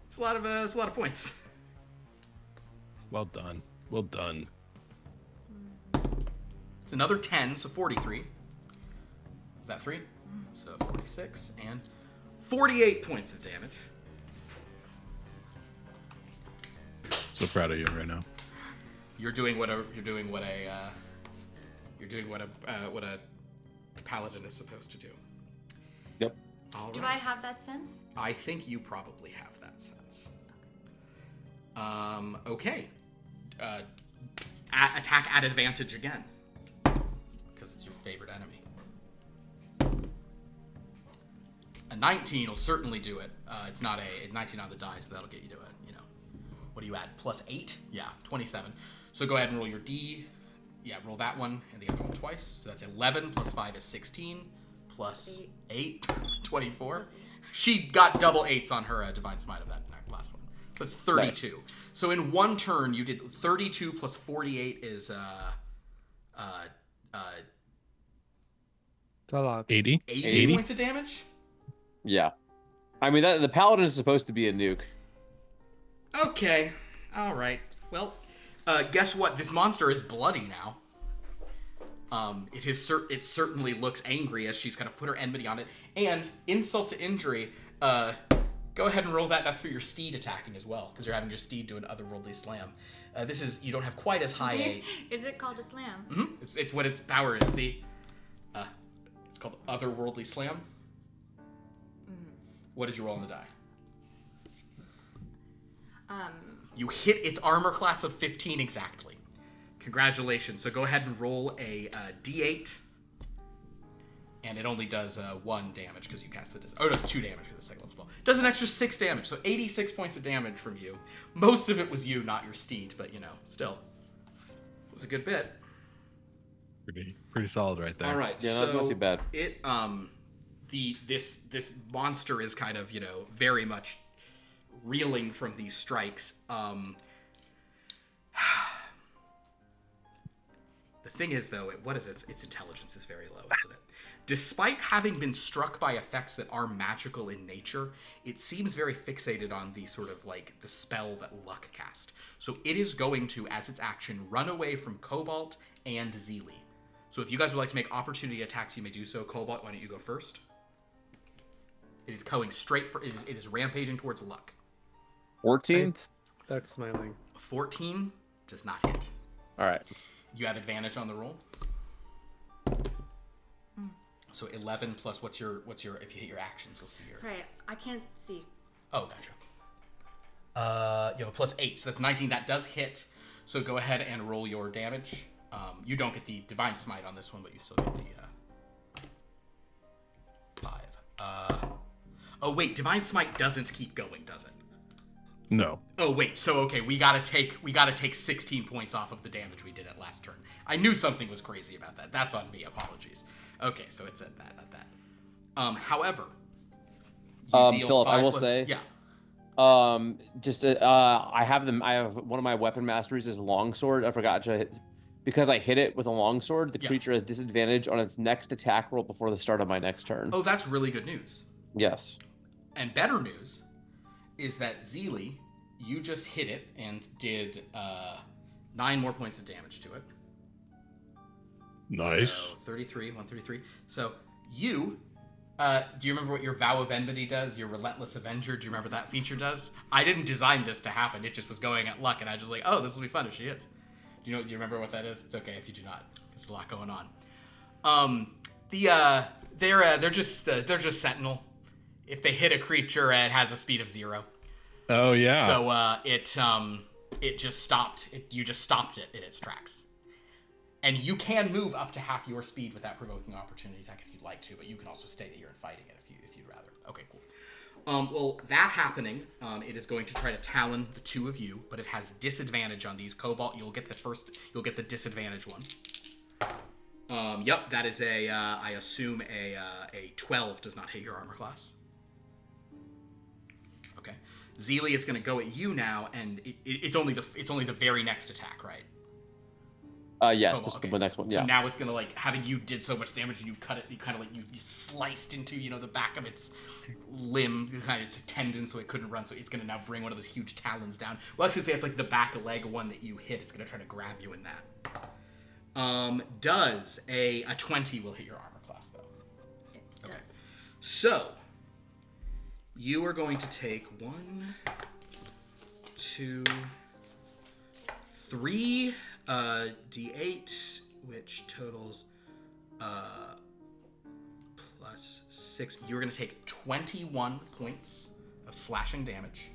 It's a lot of points. Well done. Well done. It's another 10, so 43. Is that 3? So 46 and 48 points of damage. So proud of you right now. You're doing what a paladin is supposed to do. Yep. All Do right. I have that sense? I think you probably have that sense. Okay. Attack at advantage again, because it's your favorite enemy. A 19 will certainly do it. It's not a 19 on the die, so that'll get you to what do you add? Plus 8? Yeah, 27. So go ahead and roll your D. Yeah, roll that one and the other one twice. So that's 11 plus 5 is 16 plus 8 24. Plus 8. She got double 8s on her Divine Smite of that last one. So it's 32. Nice. So in one turn, you did 32 plus 48 is It's a lot. 80? 80 points of damage? Yeah. I mean, the paladin is supposed to be a nuke. Okay. All right. Well, guess what? This monster is bloody now. It certainly looks angry as she's kind of put her enmity on it. And insult to injury, go ahead and roll that. That's for your steed attacking as well, because you're having your steed do an otherworldly slam. You don't have quite as high a... Is it called a slam? Mm-hmm. It's what its power is, see? It's called otherworldly slam. What did you roll on the die? You hit its armor class of 15 exactly. Congratulations. So go ahead and roll a d8. And it only does 1 damage because you cast the Oh, no, it's 2 damage because the second level spell. Does an extra 6 damage, so 86 points of damage from you. Most of it was you, not your steed, but, still. It was a good bit. Pretty solid right there. All right, Yeah, so not too bad. It, this monster is kind of, very much reeling from these strikes. The thing is, though, what is it? Its intelligence is very low, isn't it? Despite having been struck by effects that are magical in nature, it seems very fixated on the sort of like the spell that Luck cast. So it is going to, as its action, run away from Cobalt and Zeely. So if you guys would like to make opportunity attacks, you may do so. Cobalt, why don't you go first? It is going straight for it is rampaging towards Luck. 14. Start smiling. 14 does not hit. All right. You have advantage on the roll. So 11 plus what's your if you hit your actions, you'll see your. Right. I can't see. Oh, gotcha. You have a plus 8, so that's 19. That does hit. So go ahead and roll your damage. You don't get the Divine Smite on this one, but you still get the 5. Oh wait, Divine Smite doesn't keep going, does it? No. Oh wait, so okay, we gotta take 16 points off of the damage we did at last turn. I knew something was crazy about that. That's on me. Apologies. Okay, so it's at that. However, you deal Philip, 5 I will plus, say, yeah. I have one of my weapon masteries is longsword. I forgot to hit, because I hit it with a longsword. The creature has disadvantage on its next attack roll before the start of my next turn. Oh, that's really good news. Yes. And better news is that Zeely, you just hit it and did 9 more points of damage to it. Nice. So 133. So you, do you remember what your Vow of Enmity does? Your Relentless Avenger? Do you remember that feature does? I didn't design this to happen. It just was going at luck, and I just like, oh, this will be fun if she hits. Do you remember what that is? It's okay if you do not. There's a lot going on. They're just Sentinel. If they hit a creature, it has a speed of 0. Oh yeah. So it just stopped. You just stopped it in its tracks. And you can move up to half your speed without provoking an opportunity attack if you'd like to, but you can also stay here and fighting it if you'd rather. Okay, cool. Well, that happening, it is going to try to talon the two of you, but it has disadvantage on these. Cobalt, you'll get the disadvantage one. Yep, that is I assume a 12 does not hit your armor class. Okay. Zeely, it's going to go at you now, and it's only the very next attack, right? Yes, Cobalt, this okay. is the next one. Yeah. So now it's gonna having you did so much damage and you cut it, you kind of you sliced into the back of its limb, kind of its tendon, so it couldn't run. So it's gonna now bring one of those huge talons down. Well, actually, say it's like the back leg one that you hit. It's gonna try to grab you in that. Does a 20 will hit your armor class though? It does. So you are going to take 1, 2, 3. D8, which totals plus 6. You're going to take 21 points of slashing damage.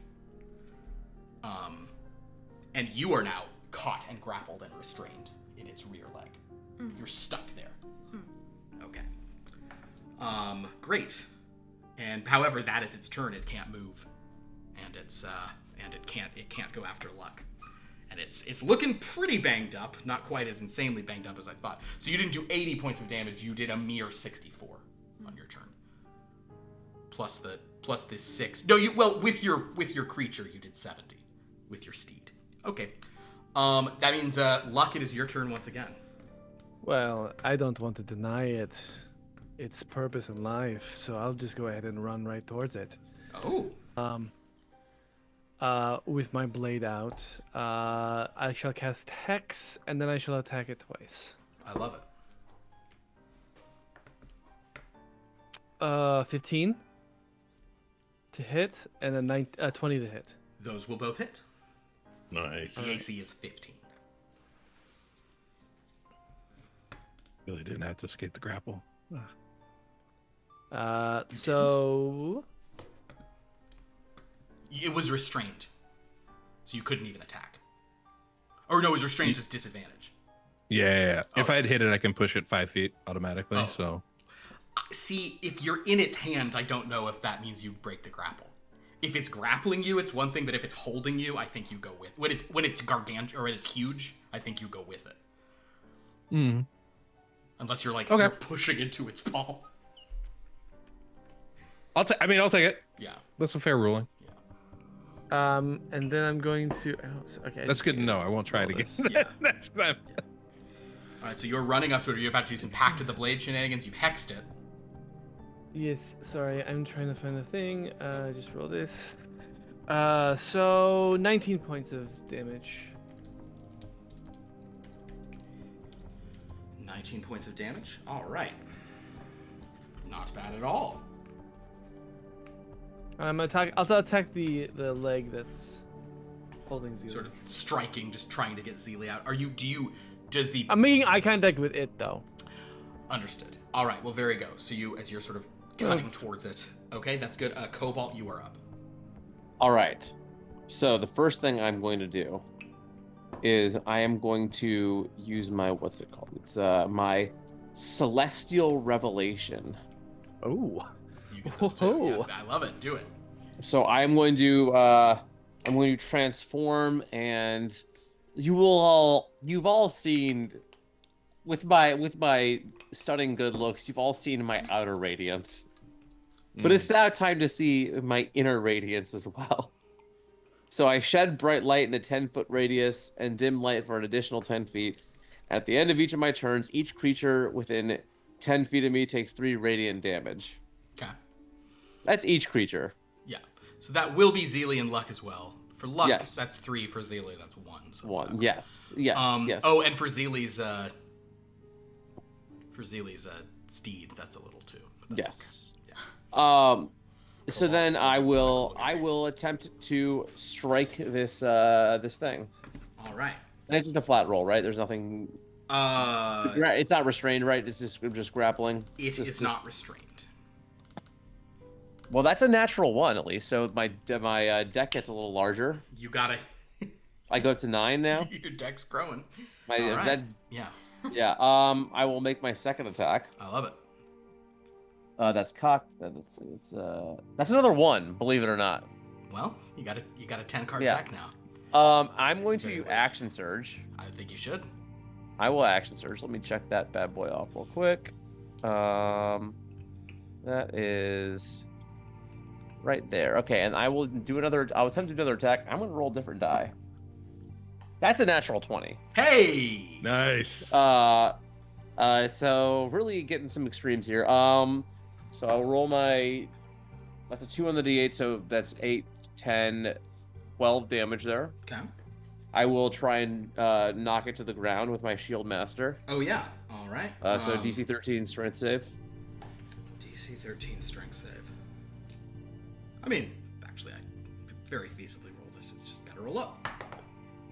And you are now caught and grappled and restrained in its rear leg. You're stuck there. Okay. Great. And however, that is its turn. It can't move, and it can't go after Luck. And it's looking pretty banged up, not quite as insanely banged up as I thought. So you didn't do 80 points of damage, you did a mere 64 on your turn. Plus the 6. No, with your creature you did 70 with your steed. Okay. That means Luck, it is your turn once again. Well, I don't want to deny its purpose in life, so I'll just go ahead and run right towards it. Oh. With my blade out, I shall cast Hex, and then I shall attack it twice. I love it. 15 to hit, and then 20 to hit. Those will both hit. Nice. The AC is 15. Really didn't have to escape the grapple. So It was restrained. so you couldn't even attack. Or no, his restraint is disadvantage. Yeah. Oh. If I'd hit it, I can push it 5 feet automatically. Oh. So See, if you're in its hand, I don't know if that means you break the grapple. If it's grappling you, it's one thing, but if it's holding you, I think you go with when it's gargantuan or when it's huge, I think you go with it. Unless you're like you're pushing into its palm. I'll take it. Yeah. That's a fair ruling. And then I'm going to. Okay. That's good to know. I won't try it again. Yeah. Next time. Yeah. All right, so you're running up to it. You're about to do some Pact of the Blade shenanigans. You've hexed it. Yes. Sorry, I'm trying to find the thing. Just roll this. So 19 points of damage. 19 points of damage. All right. Not bad at all. I'll attack the leg that's holding Zelia. Sort of striking, just trying to get Zelia out. I'm making eye contact with it though. Understood. All right, well, there you go. So as you're sort of cutting towards it. Okay, that's good. Cobalt, you are up. All right. So the first thing I'm going to do is I am going to use my, what's it called? It's my Celestial Revelation. Oh. You get this too. Yeah, I love it. Do it. So I'm going to transform, and you've all seen with my stunning good looks, you've all seen my outer radiance. But it's now time to see my inner radiance as well. So I shed bright light in a 10-foot radius and dim light for an additional 10 feet. At the end of each of my turns, each creature within 10 feet of me takes 3 radiant damage. Okay. That's each creature. Yeah. So that will be Zelia and luck as well. For luck, Yes. that's 3. For Zelia, that's 1. So 1. whatever. Yes. Yes. Yes. Oh, and for Zeli's steed, that's a little too. But that's Yes. okay. Yeah. So then I will attempt to strike this this thing. All right. And it's just a flat roll, right? There's nothing. It's not restrained, right? It's just grappling. It is not restrained. Well, that's a natural 1 at least. So my deck gets a little larger. You gotta. I go to 9 now. Your deck's growing. My All right. that, Yeah. yeah. I will make my second attack. I love it. That's cocked. That's another 1. Believe it or not. Well, you got a 10-card Yeah. deck now. I'm going to Very use nice. action surge. I think you should. I will action surge. Let me check that bad boy off real quick. That is right there. Okay, and I will do another. I'll attempt to do another attack. I'm going to roll a different die. That's a natural 20. Hey. Nice. So really getting some extremes here. So I'll roll my. That's a 2 on the d8, so that's 8, 10, 12 damage there. Okay. I will try and knock it to the ground with my Shield Master. Oh yeah. All right. So DC 13 strength save. DC 13 strength save. I mean, actually, I could very feasibly roll this. It's just gotta roll up.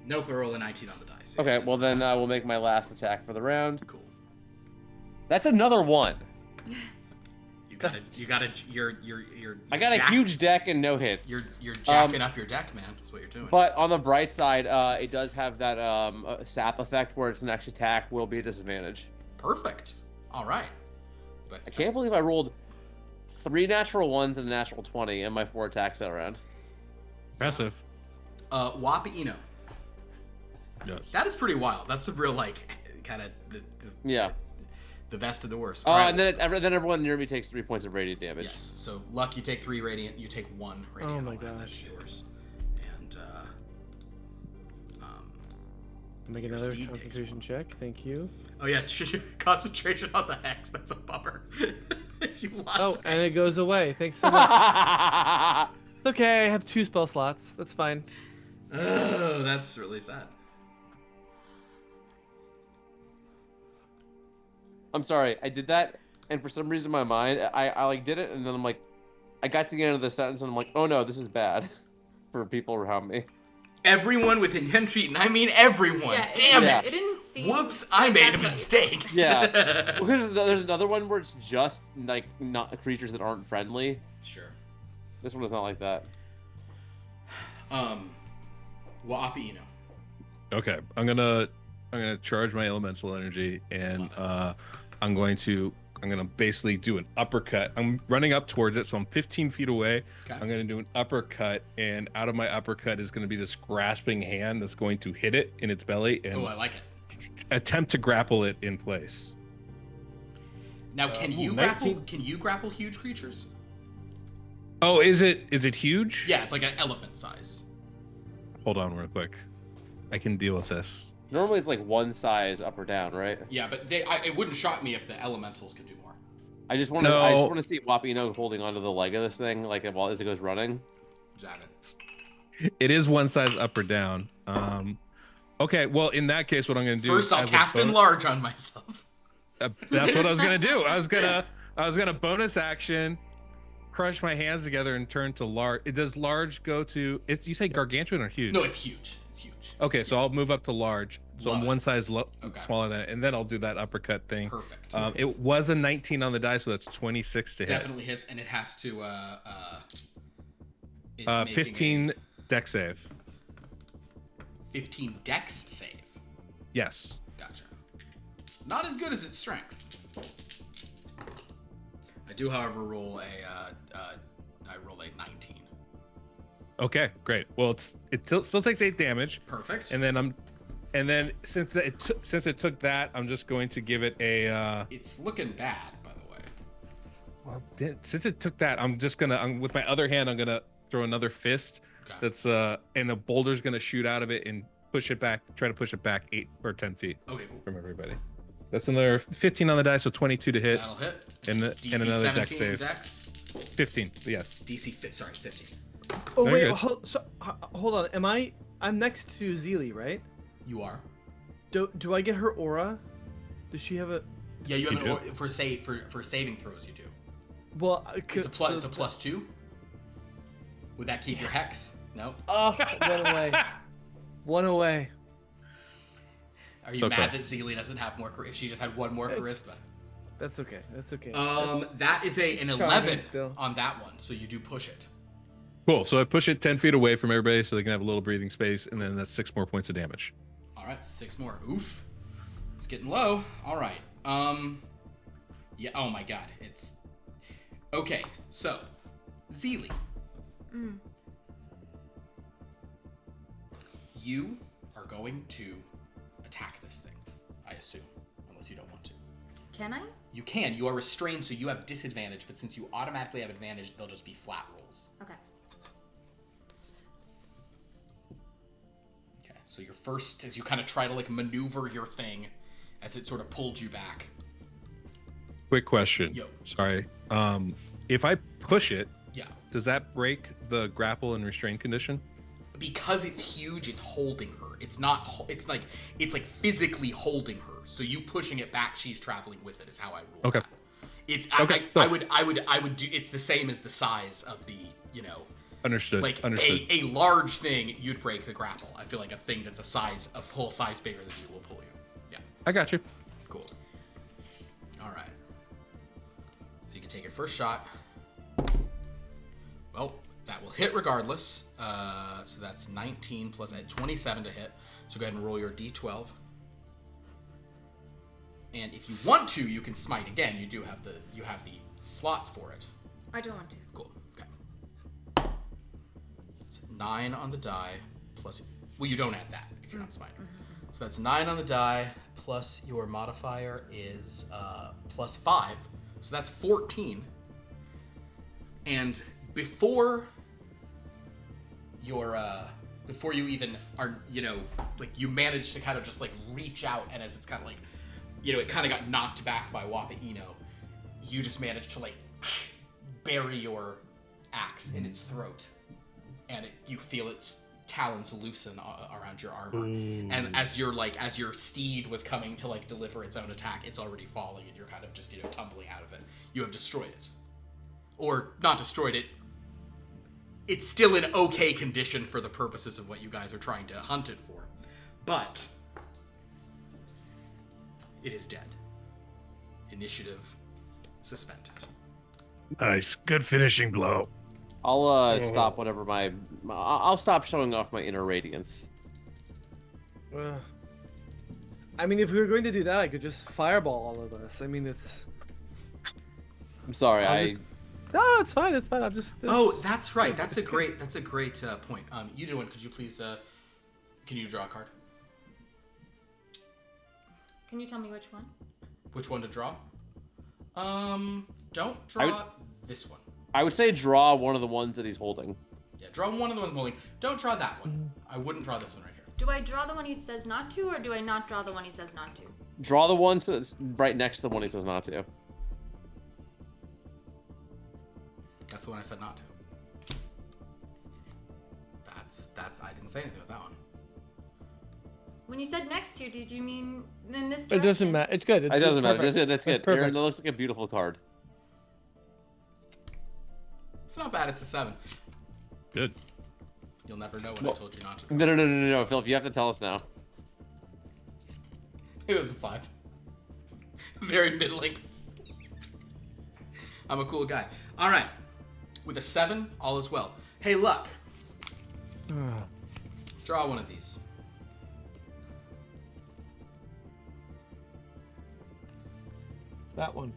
Nope, I roll a 19 on the dice. So Okay, yeah, well that's- then I will make my last attack for the round. Cool. That's another 1. You're I got a huge deck and no hits. You're jacking up your deck, man. That's what you're doing. But on the bright side, it does have that sap effect where its next attack will be a disadvantage. Perfect. All right. But I can't believe I rolled 3 natural 1s and a natural 20 in my 4 attacks that round. Impressive. Wapino. Yes. That is pretty wild. That's a real kind of Yeah. the best of the worst. Oh, All right. and then everyone near me takes 3 points of radiant damage. Yes. So luck, you take 3 radiant. You take 1 radiant. Oh my I'll add that gosh. to yours. And Make your another steed takes concentration check. Thank you. oh yeah, concentration on the hex. That's a bummer. If you lost. Oh, a and hex. it goes away. Thanks so much. It's okay. I have 2 spell slots. That's fine. Oh, that's really sad. I'm sorry, I did that, and for some reason in my mind, I like did it, and then I'm like, I got to the end of the sentence, and I'm like, oh no, this is bad for people around me. Everyone within 10 feet, and I mean everyone. Yeah, Damn Yeah. it. It didn't seem. Whoops, I made a That's what you mistake. Yeah, because there's another one where it's just like not creatures that aren't friendly. Sure. This one is not like that. Wa'apino. Okay, I'm gonna charge my elemental energy, and I'm gonna basically do an uppercut. I'm running up towards it, so I'm 15 feet away. Okay. I'm gonna do an uppercut, and out of my uppercut is gonna be this grasping hand that's going to hit it in its belly and I like it. attempt to grapple it in place. Now, can you 19. grapple? Can you grapple huge creatures? Oh, is it huge? Yeah, it's like an elephant size. Hold on real quick. I can deal with this. Normally it's like one size up or down, right? Yeah, but it wouldn't shock me if the elementals could do more. I just want to see Wapino holding onto the leg of this thing, like while as it goes running. Exactly. It is one size up or down. Okay, well, in that case, what I'm going to do First, I'll cast enlarge on myself. That's what I was going to do. I was gonna bonus action, crush my hands together, and turn to large. Does large go to? You say gargantuan or huge? No, it's huge. It's huge. Okay, so I'll move up to large. So I'm one size Okay. smaller than it, and then I'll do that uppercut thing. Perfect. It was a 19 on the die, so that's 26 to hit. Definitely hits, and it has to. It's 15 deck save. 15 dex save. Yes. Gotcha. Not as good as its strength. I do, however, roll I roll a 19. Okay, great. Well, it still takes 8 damage. Perfect. And then since it took that, I'm just going to give it a. It's looking bad, by the way. Well, since it took that, I'm just gonna. With my other hand, I'm gonna throw another fist. Okay. That's and a boulder's gonna shoot out of it and push it back. Try to push it back 8 or 10 feet. Okay, cool. From everybody. That's another 15 on the die, so 22 to hit. That'll hit. And DC another dex 17 save. Dex. 15. Yes. DC 15. Oh Very wait, good. hold on. I'm next to Zeely, right? You are. Do I get her aura? Does she have a? Yeah, you have You an for saving throws. You do. Well, It's a +2. Would that keep your hex? No. Oh, one away. One away. Are you So mad close. that Zeely doesn't have more? If she just had one more charisma. That's okay. That's okay. That is an it's charming 11 still. on that one, so you do push it. Cool. So I push it 10 feet away from everybody, so they can have a little breathing space, and then that's 6 more points of damage. All right, 6 more. Oof. It's getting low. All right. Yeah. Oh my God. It's okay. So, Zeely. You are going to attack this thing, I assume, unless you don't want to. Can I? You can. You are restrained, so you have disadvantage, but since you automatically have advantage, they'll just be flat rolls. Okay. Okay, so your first, as you kind of try to like maneuver your thing, as it sort of pulled you back. Quick question. Yo. Sorry. If I push it, Yeah. does that break the grapple and restrain condition? Because it's huge, it's holding her. It's not. It's like physically holding her. So you pushing it back, she's traveling with it. Is how I rule. Okay. That. It's. Okay, I would do. It's the same as the size of the. Understood. Like Understood. a large thing, you'd break the grapple. I feel like a thing that's a whole size bigger than you will pull you. Yeah. I got you. Cool. All right. So you can take your first shot. Well, that will hit regardless. So that's 19 plus 27 to hit. So go ahead and roll your d12. And if you want to, you can smite again. You have the slots for it. I don't want to. Cool. Okay. It's 9 on the die plus. Well, you don't add that if you're not smiting. Mm-hmm. So that's 9 on the die plus your modifier is plus 5. So that's 14. And before you even are, like you manage to kind of just like reach out, and as it's kind of like, it kind of got knocked back by Wapa'ino, you just managed to like bury your axe in its throat, and you feel its talons loosen around your armor. And as your steed was coming to like deliver its own attack, it's already falling, and you're kind of just tumbling out of it. You have destroyed it, or not destroyed it. It's still in okay condition for the purposes of what you guys are trying to hunt it for, but it is dead. Initiative suspended. Nice. Good finishing blow. I'll stop whatever I'll stop showing off my inner radiance. I mean, if we were going to do that, I could just fireball all of us. I mean, it's. I'm sorry. No, it's fine. It's fine. I'll just. Oh, that's right. That's a great point. You do one. Could you please? Can you draw a card? Can you tell me which one? Which one to draw? Don't draw this one. I would say draw one of the ones that he's holding. Yeah, draw one of the ones holding. Don't draw that one. I wouldn't draw this one right here. Do I draw the one he says not to, or do I not draw the one he says not to? Draw the one that's right next to the one he says not to. That's the one I said not to. That's. I didn't say anything about that one. When you said next to, did you mean in this It direction? doesn't matter. It's good. It doesn't matter. perfect. That's good. Perfect. Aaron, that looks like a beautiful card. It's not bad. It's a 7. Good. You'll never know when I told you not to. Draw. No, Philip, you have to tell us now. It was a 5. Very middling. I'm a cool guy. All right. With a 7, all is well. Hey, Luck. Draw one of these. That one.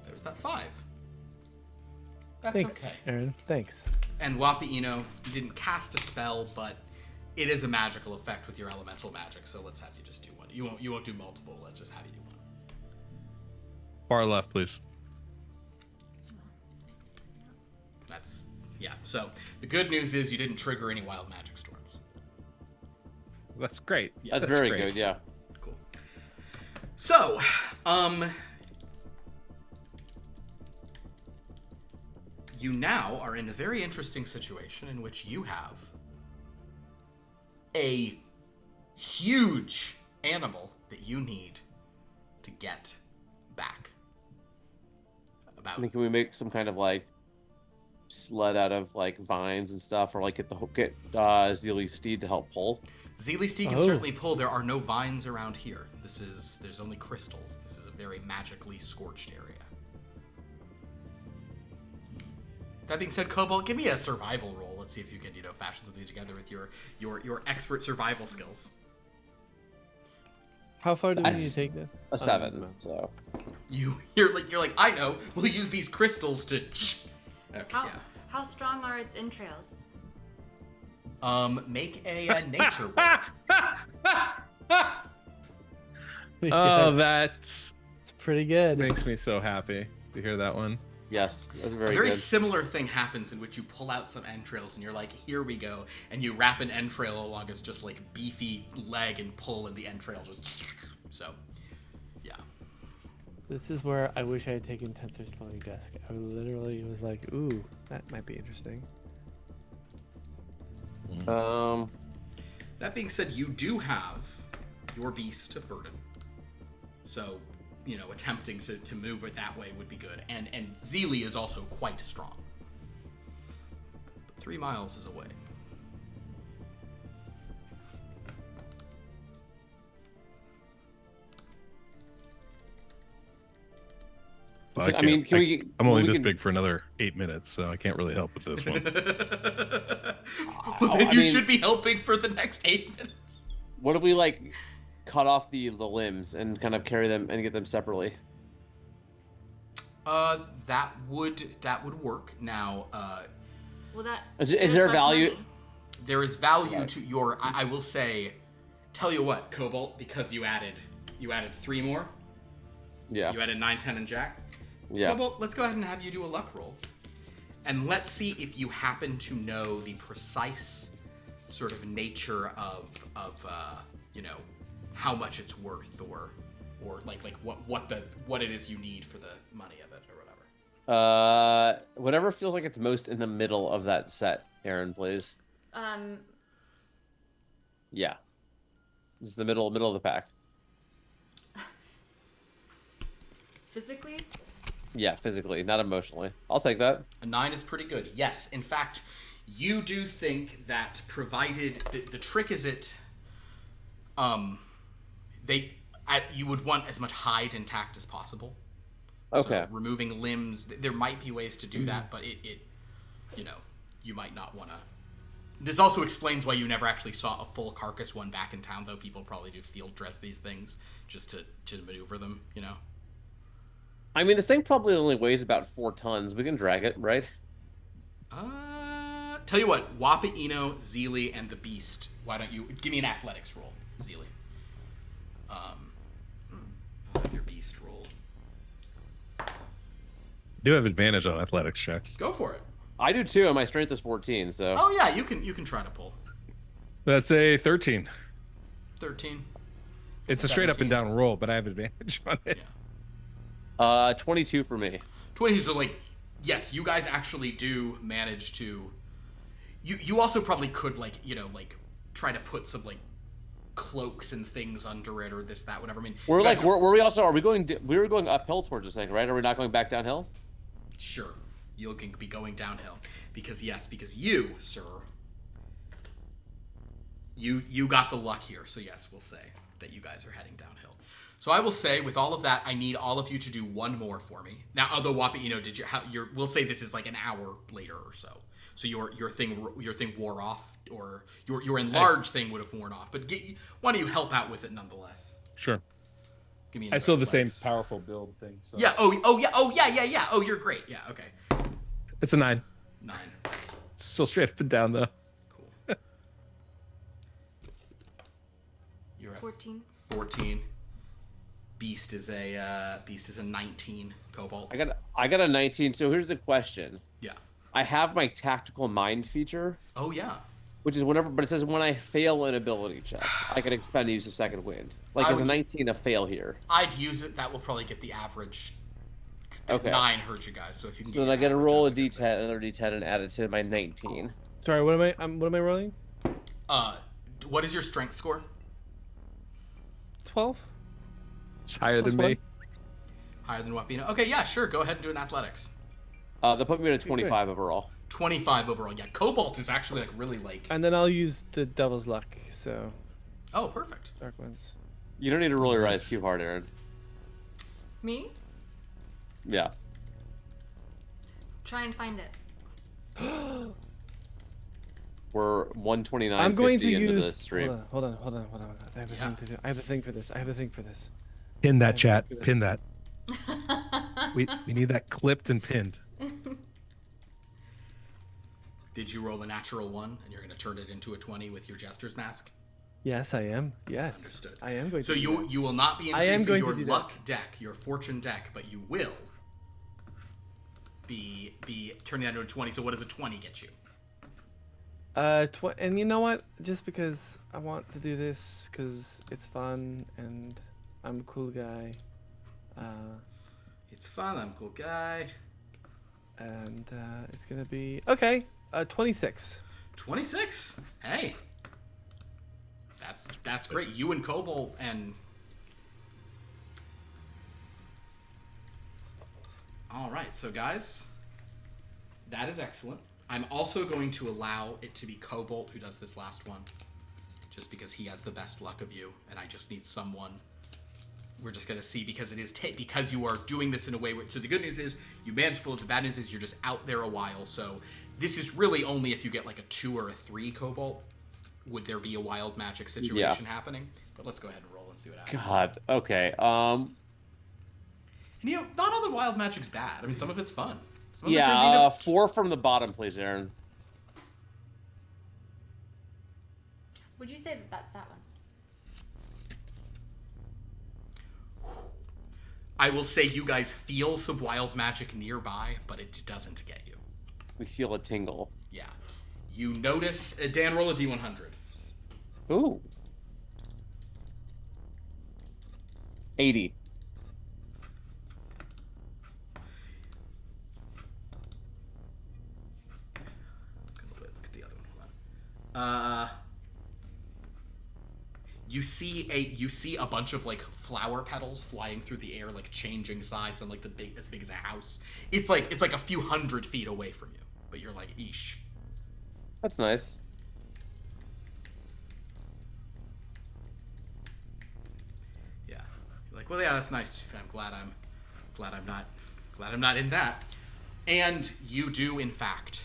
There's that 5. That's Thanks, okay. Aaron. Thanks. And Wapiino, you didn't cast a spell, but it is a magical effect with your elemental magic. So let's have you just do one. You won't do multiple. Let's just have you do one. Far left, please. That's So the good news is you didn't trigger any wild magic storms. That's great. That's very good, yeah. Cool. So, you now are in a very interesting situation in which you have a huge animal that you need to get back. I mean, can we make some kind of like sled out of like vines and stuff, or like get Zeely's steed to help pull? Zeely's steed can certainly pull. There are no vines around here. There's only crystals. This is a very magically scorched area. That being said, Cobalt, give me a survival roll. Let's see if you can, fashion something together with your expert survival skills. How far do we need That's to take that? A 7, so. You're like I know. We'll use these crystals to. Okay, How strong are its entrails? Make a nature roll. Oh, that's It's pretty good. makes me so happy to hear that one. Yes, that's A very very good. similar thing happens in which you pull out some entrails and you're like, here we go, and you wrap an entrail along its just like beefy leg and pull, and the entrail just. So, yeah. This is where I wish I had taken Tensor's floating desk. I literally was like, ooh, that might be interesting. That being said, you do have your beast of burden. So, attempting to move it that way would be good. And Zeely is also quite strong. But 3 miles is away. Well, I mean, I'm only we this can- big for another 8 minutes, so I can't really help with this one. Well, then I you mean- should be helping for the next 8 minutes. What if we like cut off the limbs and kind of carry them and get them separately? That would work. Now, Well, that Is there's there less value- money. there is value to your. I will say, tell you what, Cobalt, because you added 3 more. Yeah. You added 9, 10, and Jack. Yeah. Cobalt, let's go ahead and have you do a luck roll, and let's see if you happen to know the precise sort of nature of how much it's worth, or like what it is you need for the money of it or whatever. Whatever feels like it's most in the middle of that set, Aaron, please. Yeah. It's the middle of the pack. Physically? Yeah, physically, not emotionally. I'll take that. A 9 is pretty good. Yes, in fact, you do think that provided the trick is you would want as much hide intact as possible. Okay. So removing limbs, there might be ways to do that, but it you might not want to This also explains why you never actually saw a full carcass one back in town, though. People probably do field dress these things just to maneuver them, you know? I mean, this thing probably only weighs about 4 tons. We can drag it, right? Tell you what, Wappa Eno, Zeely, and the Beast. Why don't you give me an athletics roll, Zeely? I'll have your Beast roll. Do have advantage on athletics checks. Go for it. I do too, and my strength is 14, so. Oh yeah, you can try to pull. That's a 13. 13. It's a straight up and 17. down roll, but I have advantage on it. Yeah. 22 for me. 20. So like, yes, you guys actually do manage to. You also probably could like try to put some like cloaks and things under it or this that whatever. I mean, We're you guys like, are we going? We were going uphill towards this thing, right? Are we not going back downhill? Sure, you'll be going downhill because you, sir, you got the luck here. So yes, we'll say that you guys are heading downhill. So I will say, with all of that, I need all of you to do one more for me. Now, although Wappa, we'll say this is like an hour later or so. So your thing wore off, or your enlarged thing would have worn off. But why don't you help out with it nonetheless? Sure. Give me. I still have the same athletics. powerful build thing. So. Yeah. Yeah. Oh, you're great. Yeah. Okay. It's a 9. 9. It's still straight up and down though. Cool. You're at 14. 14. Beast is a 19. Cobalt. I got a 19. So here's the question. Yeah. I have my tactical mind feature, Oh yeah. which is but it says when I fail an ability check, I can expend use of second wind. Like, I is a would- 19 a fail here? I'd use it. That will probably get the average. 'Cause that Okay. 9 hurt you guys. So if you can. So get then I your get to average roll a up, good d10, another d10, and add it to my 19. Sorry, what am I rolling? thing. What is your strength score? 12. It's higher than Plus me. Higher than Wapino. Okay, yeah, sure. Go ahead and do an athletics. That put me at a 25 overall. 25 overall. Yeah, Cobalt is actually like really like. And then I'll use the devil's luck. So Oh, perfect. dark ones. You don't need to roll your eyes too hard, Aaron. Me? Yeah. Try and find it. We're 129 I'm going to into use. the stream. Hold on. I have a Yeah. thing to do. I have a thing for this. Pin that chat. Look at Pin this. that. We need that clipped and pinned. Did you roll a natural 1 and you're going to turn it into a 20 with your jester's mask? Yes, I am. Yes. Understood. I am going So to. do that. you will not be I am increasing going to your do that. luck deck, your fortune deck, but you will be turning that into a 20. So what does a 20 get you? And you know what? Just because I want to do this, because it's fun and I'm a cool guy, It's fun. I'm a cool guy. and it's gonna be okay. 26. 26. Hey, that's great. You and Cobalt and. All right, so guys, that is excellent. I'm also going to allow it to be Cobalt who does this last one, just because he has the best luck of you, and I just need someone. We're just gonna see because it is because you are doing this in a way. So the good news is you managed to pull it. The bad news is you're just out there a while. So this is really only if you get like a 2 or a 3 Cobalt would there be a wild magic situation happening. But let's go ahead and roll and see what happens. God. Okay. And not all the wild magic's bad. I mean, some of it's fun. Some of it turns Yeah. into 4 from the bottom, please, Aaron. Would you say that that's that one? I will say you guys feel some wild magic nearby, but it doesn't get you. We feel a tingle. Yeah. You notice. Dan, roll a D100. Ooh. 80. Look at the other one. Hold on. You see a bunch of like flower petals flying through the air, like changing size and like as big as a house. It's like a few hundred feet away from you, but you're like, eesh. That's nice. Yeah. You're like, well, yeah, that's nice. I'm glad I'm not in that. And you do, in fact,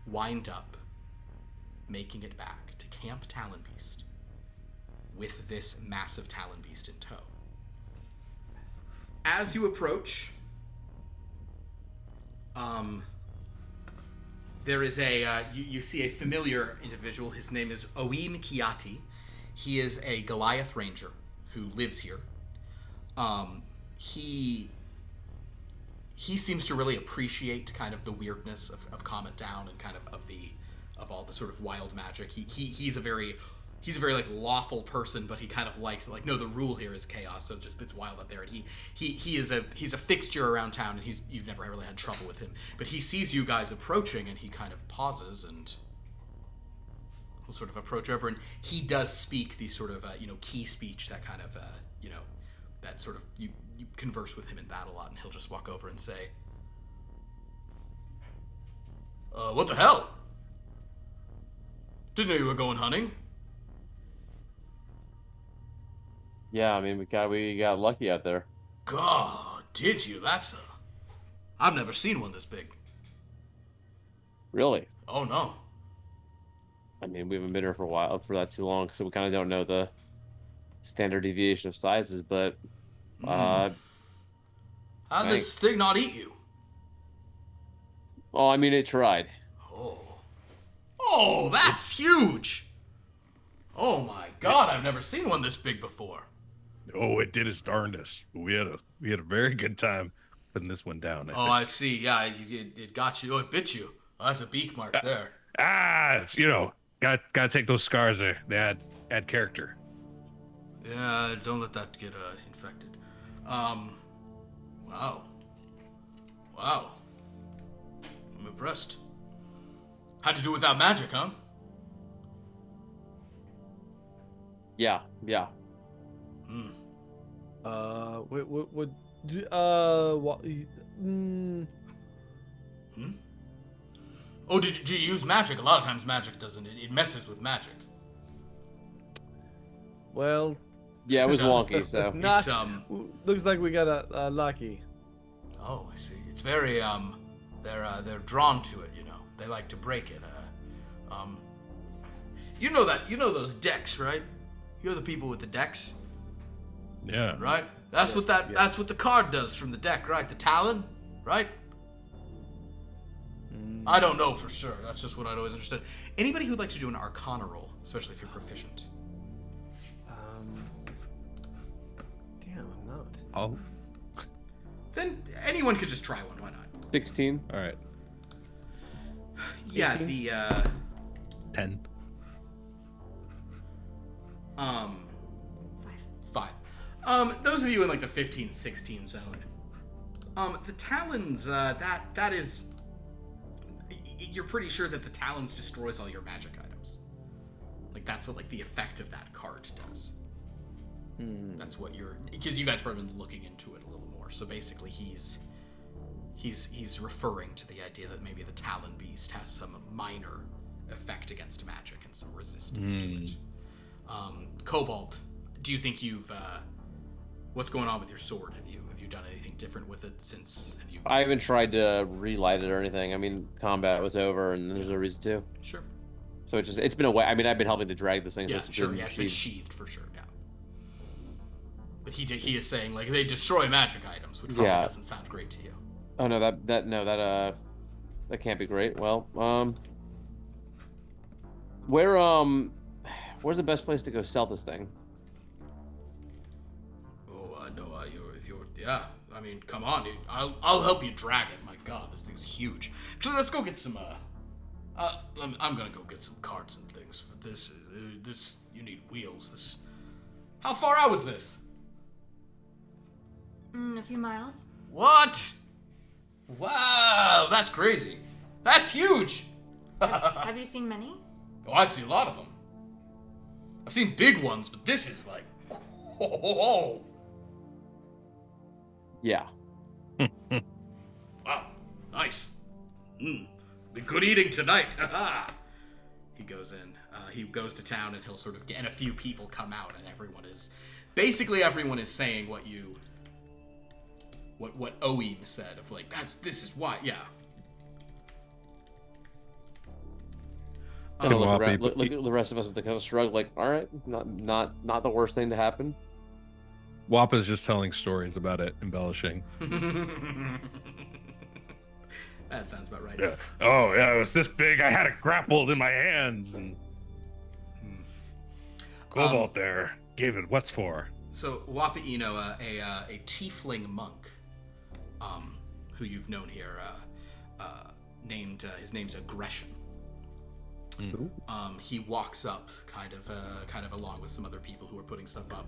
wind up making it back to Camp Talon Beast with this massive Talon Beast in tow. As you approach, there is you see a familiar individual. His name is Oim Kiati. He is a Goliath Ranger who lives here. He seems to really appreciate kind of the weirdness of Comet Down and kind of all the sort of wild magic. He's a very like lawful person, but he kind of likes like, no, the rule here is chaos, so just it's wild out there. And he's a fixture around town, and you've never really had trouble with him. But he sees you guys approaching, and he kind of pauses and will sort of approach over, and he does speak the sort of key speech that kind of that sort of you converse with him in that a lot, and he'll just walk over and say, "What the hell? Didn't know you were going hunting." Yeah, I mean, we got lucky out there. God, did you? I've never seen one this big. Really? Oh no. I mean, we haven't been here for that too long, so we kind of don't know the standard deviation of sizes, but How'd this thing not eat you? Oh, I mean, it tried. Oh, that's huge. Oh my God, I've never seen one this big before. Oh, it did its darndest. We had a very good time putting this one down. I see. Yeah, it got you. Oh, it bit you. Oh, that's a beak mark there. It's, gotta take those scars there. They add character. Yeah, don't let that get infected. Wow. I'm impressed. How'd you do without magic, huh? Yeah. What? What? Oh, did you use magic? A lot of times magic doesn't. It messes with magic. Well, Yeah, it was wonky, so. not. It's, Looks like we got a lucky. Oh, I see. It's very they're drawn to it. They like to break it. You know those decks, right? You're the people with the decks, Yeah. right? That's that's what the card does from the deck, right? The Talon, right? I don't know for sure. That's just what I'd always understood. Anybody who'd like to do an Arcana roll, especially if you're proficient. Damn, I'm not. Oh. Then anyone could just try one. Why not? 16. All right. Yeah, 18? the 10. 5. Those of you in like the 15-16 zone. The Talons, that is. You're pretty sure that the Talons destroys all your magic items. Like that's what the effect of that card does. That's what because you guys have probably been looking into it a little more. So basically, he's referring to the idea that maybe the Talon Beast has some minor effect against magic and some resistance to it. Cobalt, do you think you've what's going on with your sword? Have you done anything different with it since? I haven't tried to relight it or anything. I mean, combat was over, and there's no reason to. Sure. So it's been a way. I mean, I've been helping to drag this thing. Yeah, so sure. Yeah, it's been sheathed for sure. Yeah. But he is saying they destroy magic items, which probably doesn't sound great to you. Oh no, that can't be great. Well, where's the best place to go sell this thing? Oh, no, yeah. I mean, come on, dude. I'll help you drag it. My God, this thing's huge. Actually, let's go get some. I'm gonna go get some carts and things for this. This you need wheels. This. How far out was this? A few miles. What? Wow, that's crazy. That's huge. Have you seen many? Oh, I see a lot of them. I've seen big ones, but this is like, whoa. Yeah. Wow, nice. Be good eating tonight. He goes in. He goes to town, and he'll sort of get, and a few people come out, and everyone is saying what Oim said of this is why, yeah. Kind of look Wappy, around, but look at the rest of us to kind of shrug, like, all right, not the worst thing to happen. Wappa's just telling stories about it, embellishing. That sounds about right. Yeah. Oh, yeah, it was this big. I had it grappled in my hands, and Cobalt there gave it what's for. So Wappa Eno, a tiefling monk, who you've known here, named his name's Aggression. He walks up, kind of along with some other people who are putting stuff up,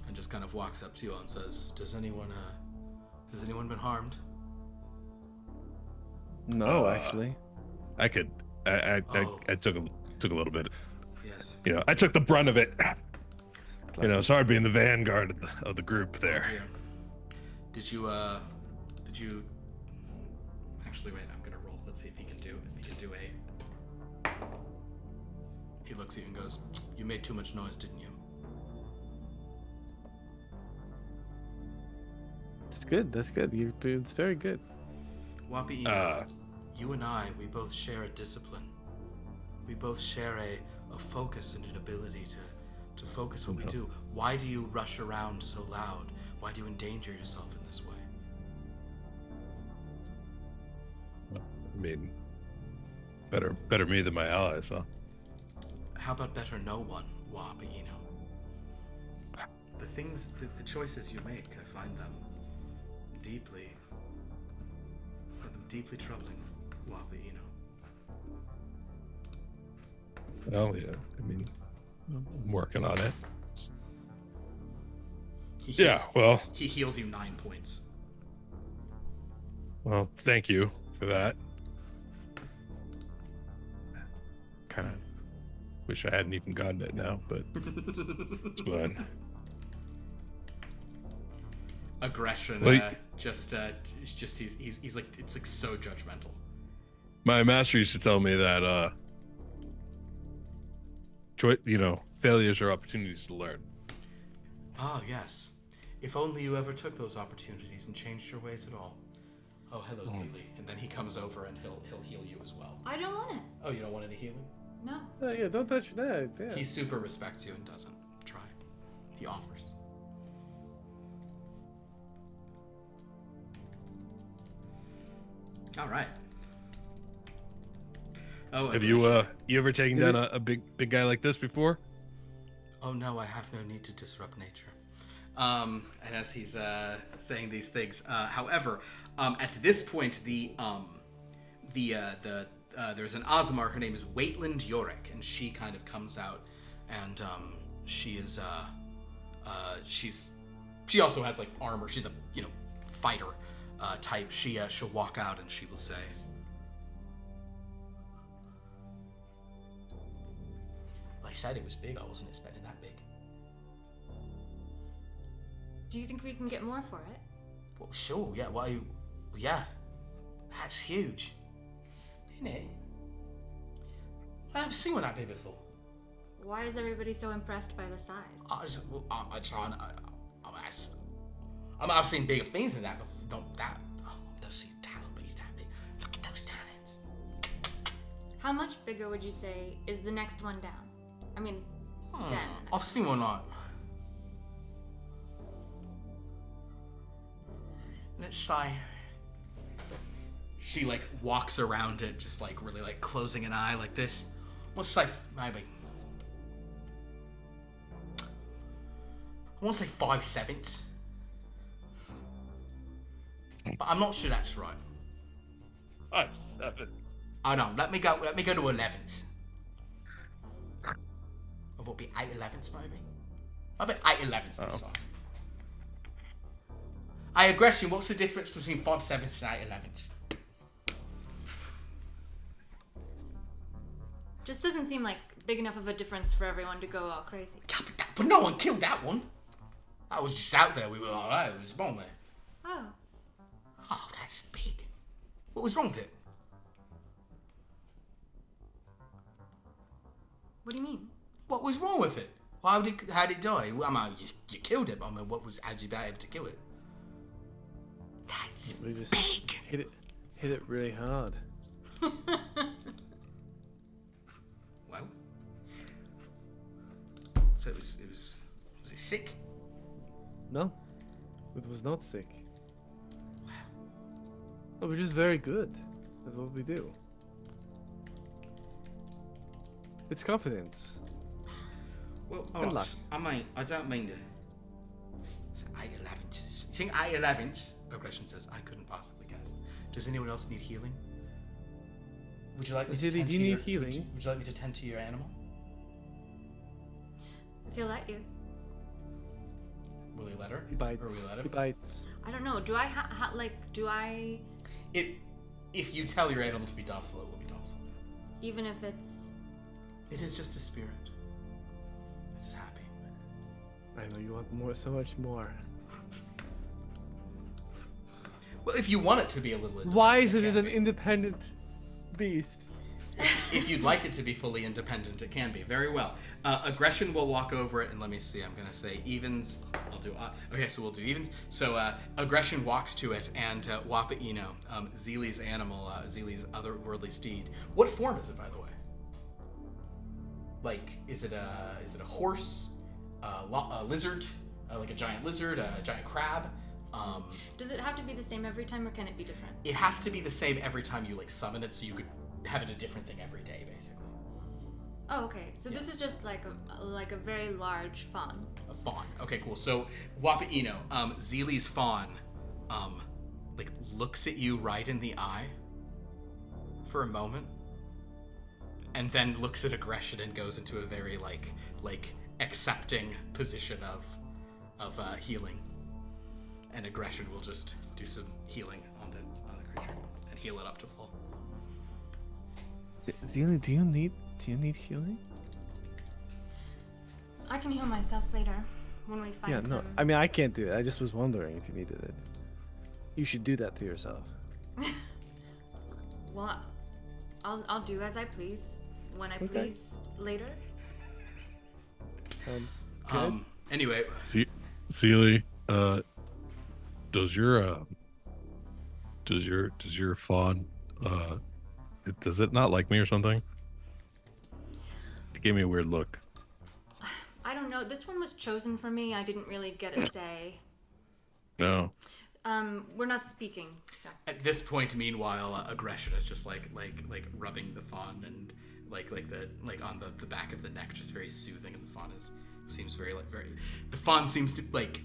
and just kind of walks up to you and says, "Has anyone been harmed?" No, actually. I took a little bit. Yes. You know, I took the brunt of it. You know, sorry being the vanguard of the group there. Oh, dear. Did you actually wait, I'm gonna roll. Let's see if he can do a He looks at you and goes, "You made too much noise, didn't you?" It's good. That's good. It's very good. Wapi, you and I, we both share a discipline. We both share a focus and an ability to focus what we do. Why do you rush around so loud? Why do you endanger yourself in this way? I mean, better me than my allies, huh? How about better no one, Wapi, The things, the choices you make, I find them deeply troubling, Wapi, Well, yeah. I mean, I'm working on it. Well. He heals you 9 points. Well, thank you for that. Kind of wish I hadn't even gotten it now, but it's fine. Aggression, Well, he's like, it's like so judgmental. My master used to tell me that, failures are opportunities to learn. Ah, yes. If only you ever took those opportunities and changed your ways at all. Oh, hello, Zeely. And then he comes over and he'll heal you as well. I don't want it. Oh, you don't want any healing? No. Oh, yeah, don't touch that. Yeah. He super respects you and doesn't try. He offers. All right. Oh, Have you ever taken down a big guy like this before? Oh no, I have no need to disrupt nature. And as he's saying these things, however, at this point, there's an Ozmar. Her name is Waitland Yorick, and she kind of comes out, and she also has like armor. She's a fighter type. She'll walk out and she will say, "I said it was big. I wasn't expecting that big." Do you think we can get more for it? Well, sure. Yeah. Why? Yeah. That's huge, isn't it? I haven't seen one that big before. Why is everybody so impressed by the size? I've seen bigger things than that, but not that. Oh, I've never seen a talon, but he's that big. Look at those talons. How much bigger would you say is the next one down? I mean, then. I've seen one like. Let's say. She like walks around it, just like really like closing an eye like this. Let's say maybe. I want to say 5/7. But I'm not sure that's right. 5/7. Oh no, let me go to 11s. Or what be 8/11s maybe? I bet 8/11s this size. Hey, Aggression, what's the difference between 5/7s and 8/11s? Just doesn't seem like big enough of a difference for everyone to go all crazy. But no one killed that one. That was just out there. We were like, oh, it was wrong there. Oh. Oh, that's big. What was wrong with it? What do you mean? What was wrong with it? How did it die? Well, I mean, you killed it, but I mean, how did you be able to kill it? That's We just big. hit it really hard. Well, So was he sick? No, it was not sick. No, we're just very good at what we do. It's confidence. Well, Good luck. I don't mean to. Say 8/11. Saying 8/11. Aggression says, I couldn't possibly guess. Does anyone else need healing? Would you like me to Zilly, tend do to you your, need healing? Would you like me to tend to your animal? If he'll let you. Will he let her? He bites. Or will he let He him? bites. I don't know. Do I do I If you tell your animal to be docile, it will be docile. even if it's It is just a spirit. It is happy. I know you want more, so much more. Well, if you want it to be a little independent, Why is it can an be. independent beast? If you'd like it to be fully independent, it can be. Very well. Aggression will walk over it, and let me see. I'm going to say evens. I'll do... okay, so we'll do evens. So Aggression walks to it, and Wapa'ino, Zeely's animal, Zeely's otherworldly steed. What form is it, by the way? Like, is it a horse, a lizard, like a giant lizard, a giant crab? does it have to be the same every time or can it be different? It has to be the same every time you like summon it, so you could have it a different thing every day, basically. Oh, okay. So this is just like a very large fawn. A fawn. Okay, cool. So Wapa'ino, Zeely's fawn, like looks at you right in the eye for a moment, and then looks at Aggression and goes into a very like accepting position of healing. And Aggression will just do some healing on the creature and heal it up to full. Zeely, do you need healing? I can heal myself later when we find Yeah, no. some. I mean, I can't do it. I just was wondering if you needed it. You should do that to yourself. Well, I'll do as I please when I please later. Sounds good. Anyway, Seely, does your fawn does it not like me or something? It gave me a weird look. I don't know. This one was chosen for me. I didn't really get a say. No. We're not speaking. So. at this point, meanwhile, Aggression is just like rubbing the fawn and like on the back of the neck, just very soothing, and the fawn seems very. The fawn seems to like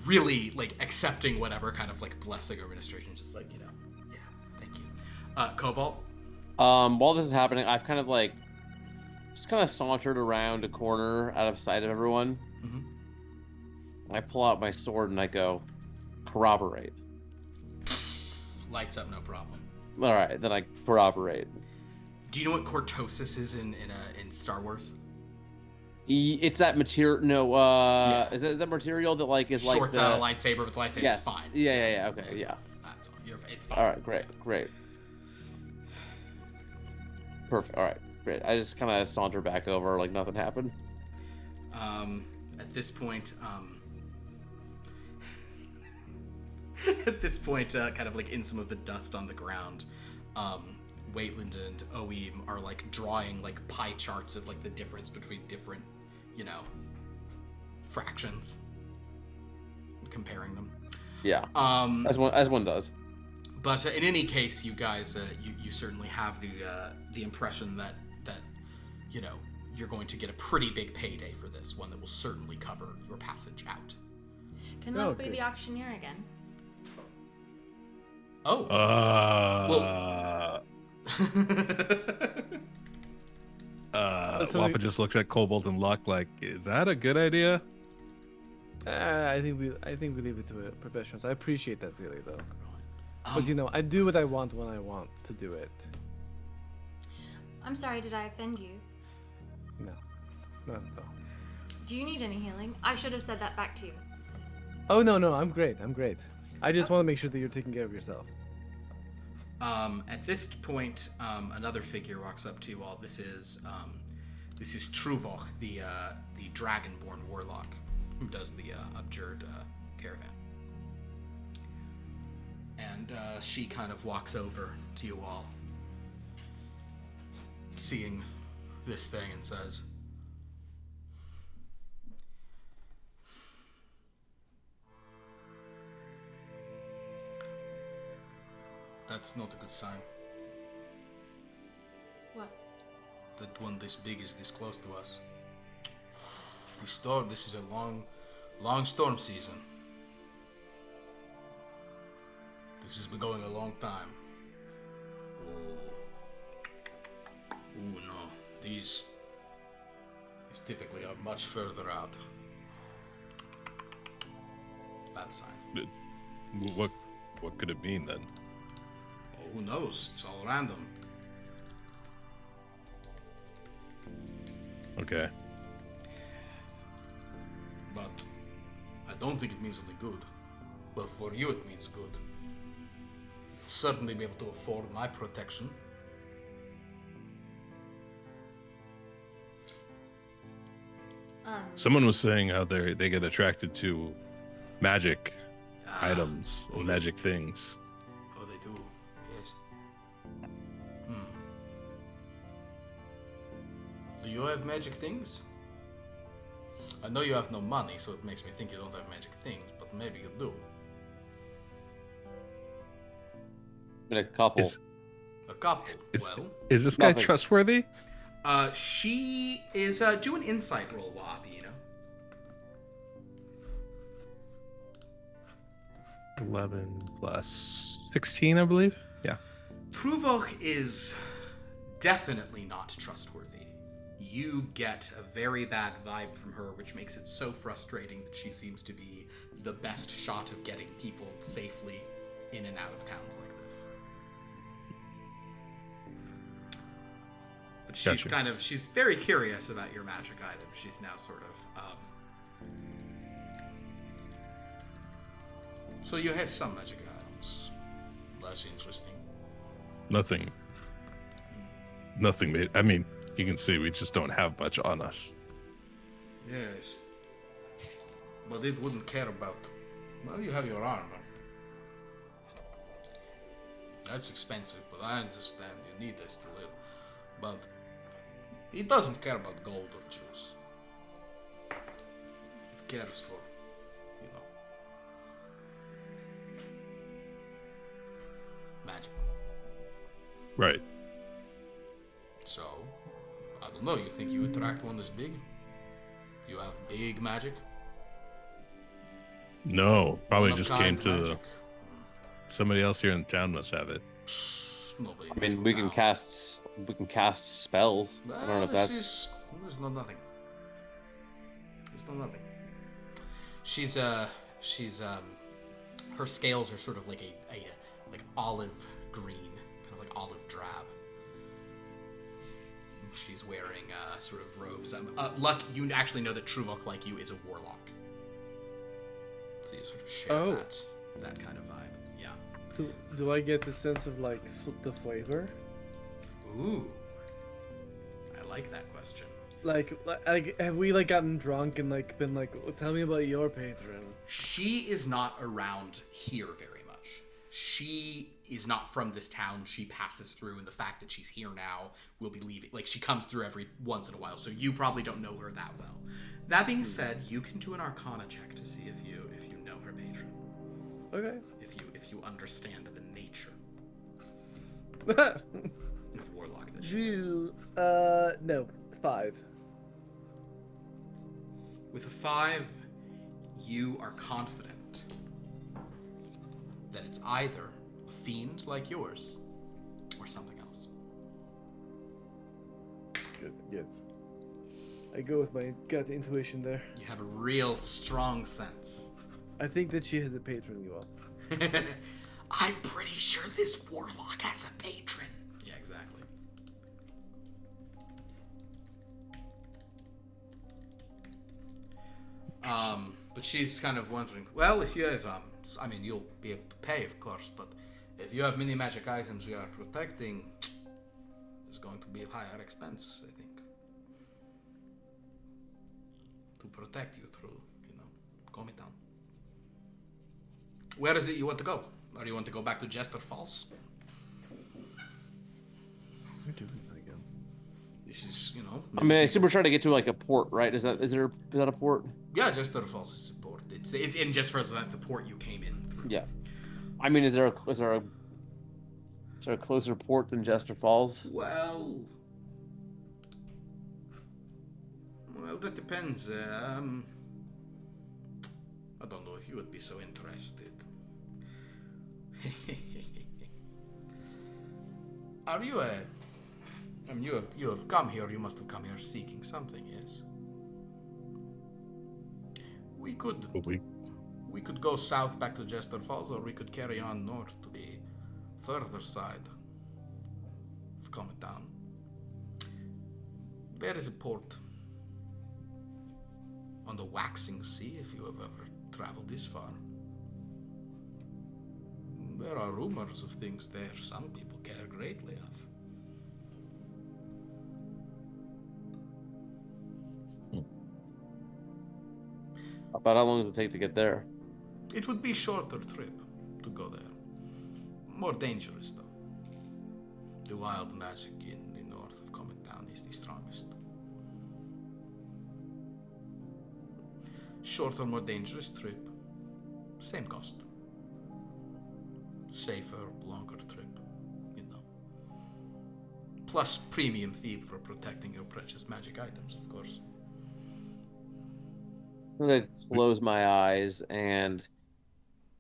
really like accepting whatever kind of like blessing or administration, just like, you know, yeah, thank you. Cobalt. While this is happening, I've kind of like just kind of sauntered around a corner out of sight of everyone. Mm-hmm. I pull out my sword and I go, corroborate. Lights up, no problem. All right, then I corroborate. Do you know what cortosis is in Star Wars? It's that material. No, Yeah. is that material that like is like Shorts the... out a lightsaber, but the lightsaber Yes. is fine. Yeah. Okay, yeah. That's all. It's fine. All right, great. Perfect. All right, great. I just kind of saunter back over like nothing happened. At this point, kind of like in some of the dust on the ground, Waitland and Oeem are like drawing like pie charts of like the difference between different, you know, fractions, and comparing them. Yeah. As one does. But in any case, you guys, you certainly have the impression that you know, you're going to get a pretty big payday for this, one that will certainly cover your passage out. Can Luck be the auctioneer again? Oh. Wappa just looks at Cobalt and Luck like, is that a good idea? I think we leave it to professionals. I appreciate that, Zeely, though. Um, But you know, I do what I want when I want to do it. I'm sorry, did I offend you? No, not at all. Do you need any healing? I should have said that back to you. Oh no, I'm great. I just want to make sure that you're taking care of yourself. At this point, another figure walks up to you all. This is Truvoch, the dragonborn warlock, who does the abjured caravan. And she kind of walks over to you all, seeing this thing, and says, That's not a good sign. What? That one this big is this close to us. This is a long storm season. This has been going a long time. Ooh, no. These typically are much further out. Bad sign. What could it mean then? Oh, who knows? It's all random. Okay. But I don't think it means something good. Well, for you it means good. Certainly be able to afford my protection. Someone was saying how they get attracted to magic items, and magic things. Oh, they do. Yes. Do you have magic things? I know you have no money, so it makes me think you don't have magic things, but maybe you do. Been a couple. A couple. Well, Is this guy Nothing. trustworthy? she is, do an insight roll, Wabi, you know? 11 plus 16, I believe. Yeah. Truvok is definitely not trustworthy. You get a very bad vibe from her, which makes it so frustrating that she seems to be the best shot of getting people safely in and out of towns like this. But she's Gotcha. she's very curious about your magic item. She's now sort of, So you have some magic items. That's interesting. Nothing. Nothing. I mean, you can see we just don't have much on us. Yes. But it wouldn't care about... Well, you have your armor. That's expensive, but I understand you need this to live. But it doesn't care about gold or jewels. It cares for, you know, magic. Right. So, I don't know, you think you attract one this big? You have big magic? No, probably One of just kind came to magic? somebody else here in town must have it. Nobody I mean, knows we can now. cast spells. I don't know if that's. There's no nothing. There's no nothing. She's her scales are sort of like a like olive green, kind of like olive drab. She's wearing sort of robes. Luck, you actually know that Truvok, like you, is a warlock. So you sort of share that kind of vibe. Yeah. Do I get the sense of like the flavor? Ooh. I like that question. Like, have we like gotten drunk and like been like, tell me about your patron? She is not around here very much. She is not from this town. She passes through, and the fact that she's here now will be leaving. Like, she comes through every once in a while, so you probably don't know her that well. That being said, you can do an Arcana check to see if you know her patron. Okay. If you understand the nature of warlock that she Jeez. is. No, 5. With a 5, you are confident that it's either a fiend like yours or something else. Good. Yes. I go with my gut intuition there. You have a real strong sense. I think that she has a patron, you all. I'm pretty sure this warlock has a patron. Yeah, exactly. But she's kind of wondering, well, if you have, I mean, you'll be able to pay, of course, but if you have many magic items you are protecting, it's going to be a higher expense, I think. To protect you through, Comet Town. Where is it you want to go? Or do you want to go back to Jester Falls? We're doing that again. This is, I mean, I assume we're trying to get to like a port, right? Is that a port? Yeah, Jester Falls is a port. It's in Jester Falls, the port you came in through. Yeah. I mean, is there a there a closer port than Jester Falls? Well, that depends. I don't know if you would be so interested. Are you a... I mean, you have come here, you must have come here seeking something, yes? We could go south back to Jester Falls, or we could carry on north to the further side of Comet Town. There is a port on the Waxing Sea, if you have ever traveled this far. There are rumors of things there some people care greatly of. About how long does it take to get there? It would be a shorter trip to go there. More dangerous, though. The wild magic in the north of Comet Town is the strongest. Shorter, more dangerous trip. Same cost. Safer, longer trip, you know. Plus premium fee for protecting your precious magic items, of course. I'm gonna close my eyes and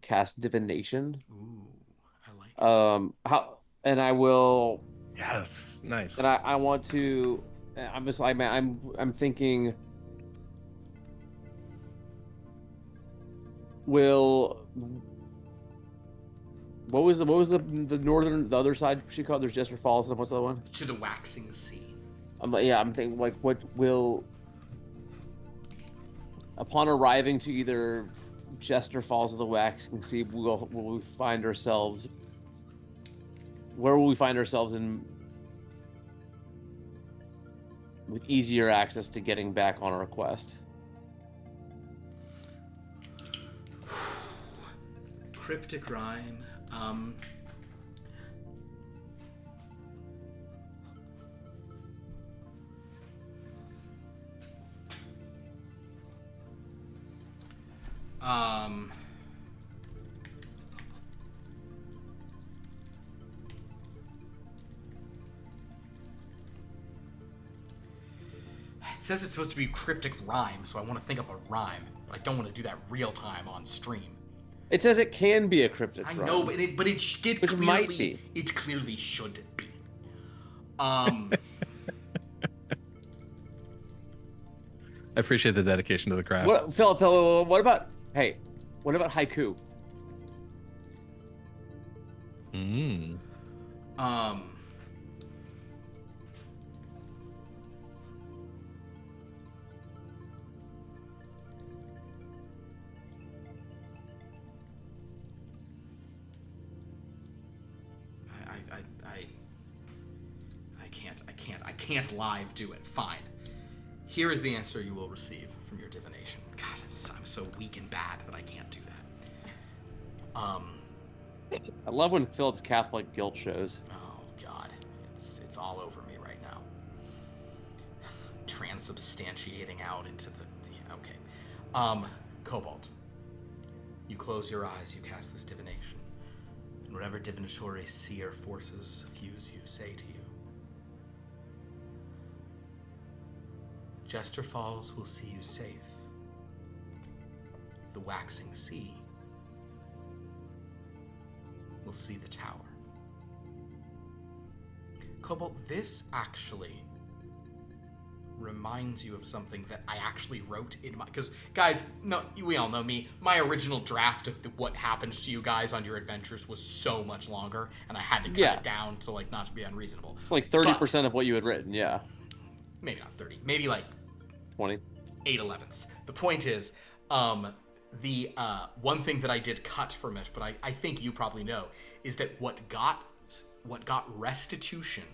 cast divination. Ooh, I like it. How and I will Yes, nice. and I want to I'm just like I'm thinking will what was the northern the other side she called there's Jester Falls and what's the other one? To the Waxing Sea. I'm thinking like what will upon arriving to either Jester Falls or the Waxing Sea, will we find ourselves? Where will we find ourselves in with easier access to getting back on our quest? Cryptic rhyme. It says it's supposed to be cryptic rhyme, so I want to think up a rhyme, but I don't want to do that real time on stream. It says it can be a cryptic I rhyme. know, but it Which clearly might be. It clearly should be. I appreciate the dedication to the craft. What, Philip, what about haiku? I can't live do it. Fine. Here is the answer you will receive from your divination. God, I'm so weak and bad that I can't do that. I love when Philip's Catholic guilt shows. Oh God, it's all over me right now. Transubstantiating out into okay. Cobalt. You close your eyes, you cast this divination. And whatever divinatory seer forces suffuse you say to you. Jester Falls will see you safe. The Waxing Sea will see the tower. Cobalt, this actually reminds you of something that I actually wrote in my... Because, guys, no, we all know me. My original draft of what happened to you guys on your adventures was so much longer, and I had to cut it down to, like, not to be unreasonable. It's like 30% of what you had written, yeah. Maybe not 30. Maybe, like... 20. 8/11ths. The point is, the one thing that I did cut from it, but I think you probably know, is that what got restitution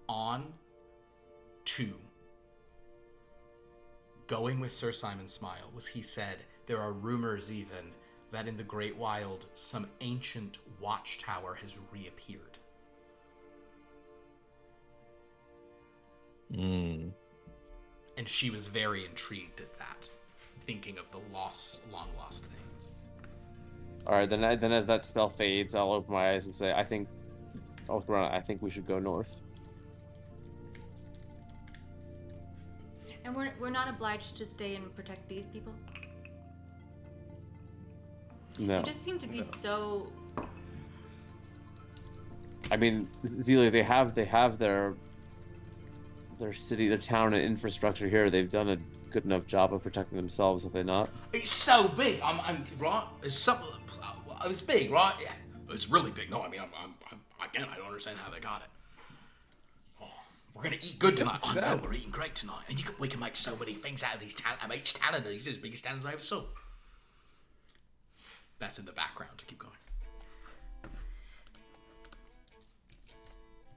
on to going with Sir Simon Smile was he said there are rumors even that in the Great Wild some ancient watchtower has reappeared. And she was very intrigued at that, thinking of the long lost things. All right, then as that spell fades, I'll open my eyes and say, I think I think we should go north. And we're not obliged to stay and protect these people. No. They just seem to be so. I mean, Zelia, they have their city, their town, and infrastructure here. They've done a good enough job of protecting themselves, have they not? It's so big. I'm right. It's big, right? Yeah, it's really big. No, I mean, again, I don't understand how they got it. Oh, we're gonna eat good tonight. Oh no, we're eating great tonight, and we can make so many things out of these each talent. These as big as talents I ever saw. That's in the background. Keep going.